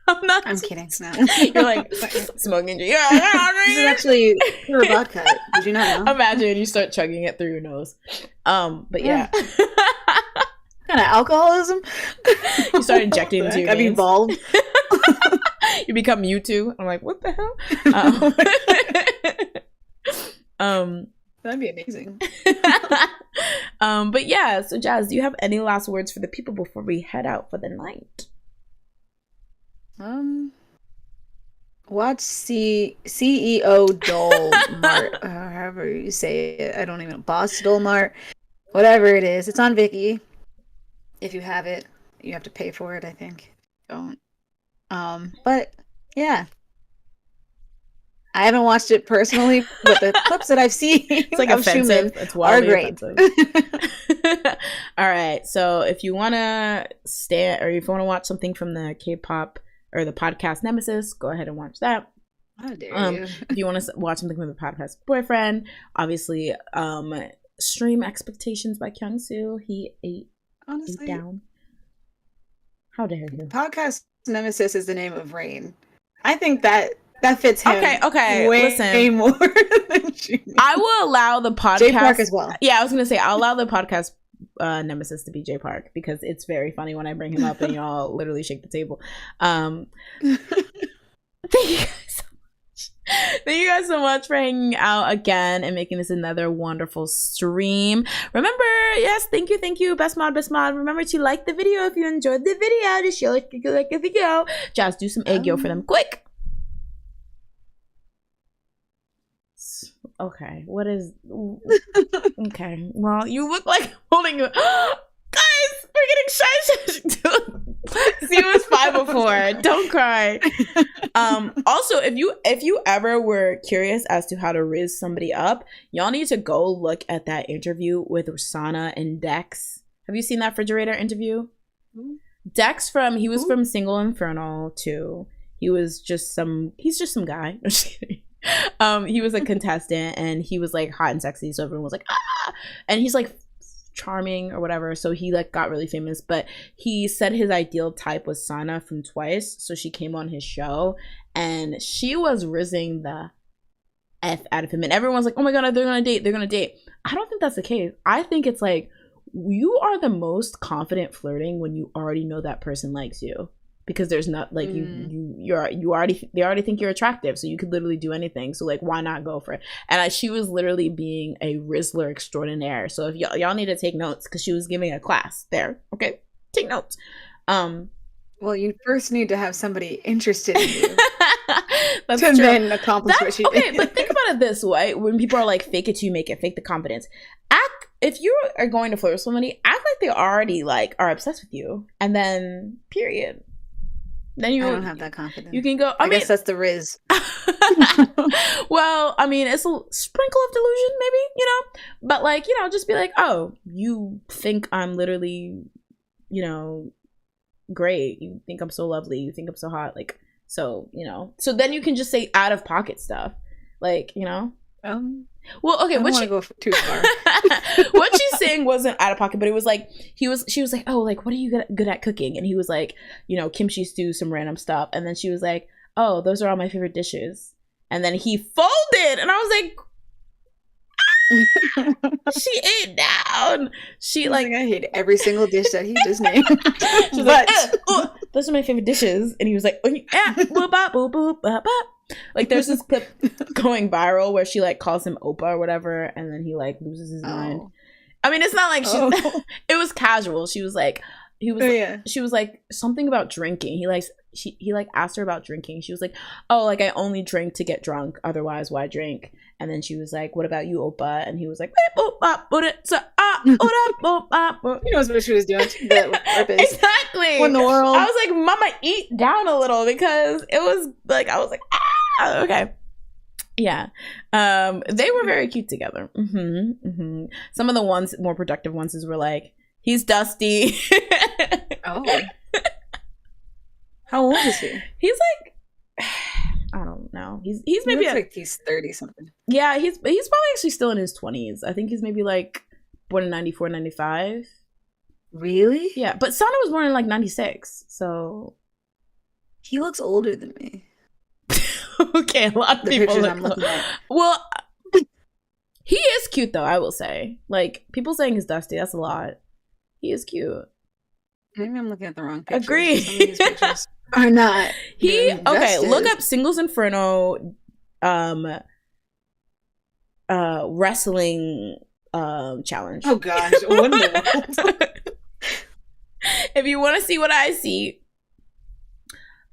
I'm kidding. No. You're like, smoking. This is actually pure vodka. Did you not know? Imagine you start chugging it through your nose. But yeah. What kind of alcoholism? You start injecting into your veins. I've evolved. You become Mewtwo. I'm like, what the hell? That'd be amazing. But yeah, so Jazz, do you have any last words for the people before we head out for the night? Watch CEO Dole Mart, however you say it. I don't even know. Boss Dole Mart, whatever it is. It's on Viki. If you have it, you have to pay for it, I think. Don't. But yeah. I haven't watched it personally, but the clips that I've seen it's like of offensive. Xiumin it's wildly are great. All right, so if you want to if you want to watch something from the K-pop or the podcast Nemesis, go ahead and watch that. How dare you? If you want to watch something from the podcast Boyfriend, obviously, Stream Expectations by Kyungsoo. He ate down. How dare you? Podcast Nemesis is the name of Rain. I think that fits him. Okay. Way more than Xiumin. I will allow the podcast J Park as well. Yeah, I was gonna say I'll allow the podcast Nemesis to be J Park because it's very funny when I bring him up and y'all literally shake the table. Thank you guys so much. Thank you guys so much for hanging out again and making this another wonderful stream. Remember, yes, thank you, best mod. Remember to like the video if you enjoyed the video. Just show like the video. Just do some aegyo for them quick. Okay, what is okay, well, you look like holding guys, we're getting shy. See, it was 5 before. Don't cry. Also, if you ever were curious as to how to riz somebody up, y'all need to go look at that interview with Sana and Dex. Have you seen that refrigerator interview? Dex he was from Single Inferno too. He's just some guy. I'm just kidding. He was a contestant and he was like hot and sexy, so everyone was like ah, and he's like charming or whatever, so he like got really famous. But he said his ideal type was Sana from Twice, so she came on his show and she was rizzing the F out of him, and everyone's like, oh my god, they're gonna date. I don't think that's the case. I think it's like you are the most confident flirting when you already know that person likes you. Because there's not like they already think you're attractive, so you could literally do anything. So like, why not go for it? And she was literally being a Rizzler extraordinaire. So if y'all need to take notes, because she was giving a class there. Okay, take notes. Well, you first need to have somebody interested in you That's to true. then accomplish what she did. Okay, but think about it this way: when people are like, "Fake it till you make it," fake the confidence. If you are going to flirt with somebody, act like they already like are obsessed with you, and then period. Then I don't have that confidence. You can go. I guess that's the Riz. Well, I mean, it's a sprinkle of delusion, maybe, But like, just be like, oh, you think I'm literally, great. You think I'm so lovely. You think I'm so hot. Like, so, So then you can just say out of pocket stuff, like, Well, okay, I don't want to go too far. What she's saying wasn't out of pocket, but it was like she was like, oh, like, what are you good at cooking? And he was like, kimchi stew, some random stuff. And then she was like, oh, those are all my favorite dishes. And then he folded, and I was like, she ate down. She like I hate every single dish that he just named. She's like, those are my favorite dishes. And he was like, yeah, boop, bop, boop, boop, bop, bop. Like, there's this clip going viral where she like calls him Oppa or whatever, and then he like loses his mind. I mean, it's not like she. It was casual. She was like, she was like something about drinking. He asked her about drinking. She was like, oh, like I only drink to get drunk. Otherwise, why drink? And then she was like, what about you, Oppa? And he was like, he knows what she was doing. Exactly. When the world. I was like, mama, eat down a little, because it was like, I was like, okay. Yeah. They were very cute together. Some of the more productive ones were like, he's dusty. Oh. How old is he? He's like, I don't know. He's maybe like he's 30 something. Yeah, he's probably actually still in his 20s. I think he's maybe like born in 94, 95. Really? Yeah, but Sana was born in like 96, so he looks older than me. Okay, a lot of the people I'm looking at. Well, he is cute though, I will say. Like, people saying he's dusty, that's a lot. He is cute. Maybe I'm looking at the wrong pictures. Agree. Some of these pictures are not. Okay, look up Singles Inferno wrestling challenge. Oh gosh, what in the world? If you want to see what I see,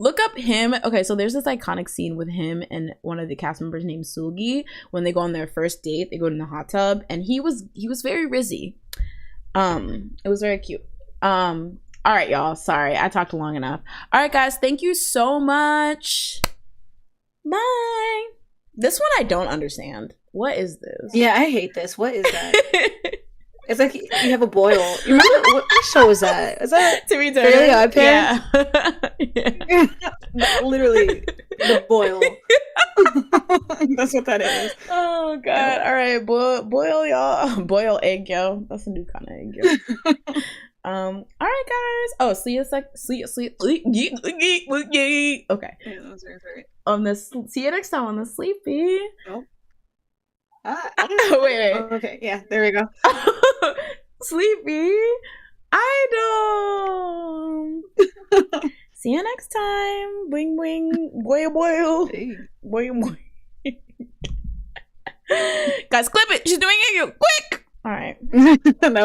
look up him. Okay, so there's this iconic scene with him and one of the cast members named Sulgi when they go on their first date. They go in the hot tub, and he was very rizzy. It was very cute. All right, y'all. Sorry, I talked long enough. All right, guys. Thank you so much. Bye. This one I don't understand. What is this? Yeah, I hate this. What is that? It's like you have a boil. You remember what show was that? Is that To be Fairly Odd Parents? Yeah. Literally the boil. That's what that is. Oh god. All right, boil y'all. Boil egg, yo. That's a new kind of egg, yo. All right, guys. Oh, see you okay. Yeah, that was very, very... On this, see you next time on the Sleepy. Oh. Wait. Okay, yeah, there we go. Sleepy. I don't. See you next time. Bling bling. Boil. Hey. Boil. Guys, clip it. She's doing it. Quick. All right.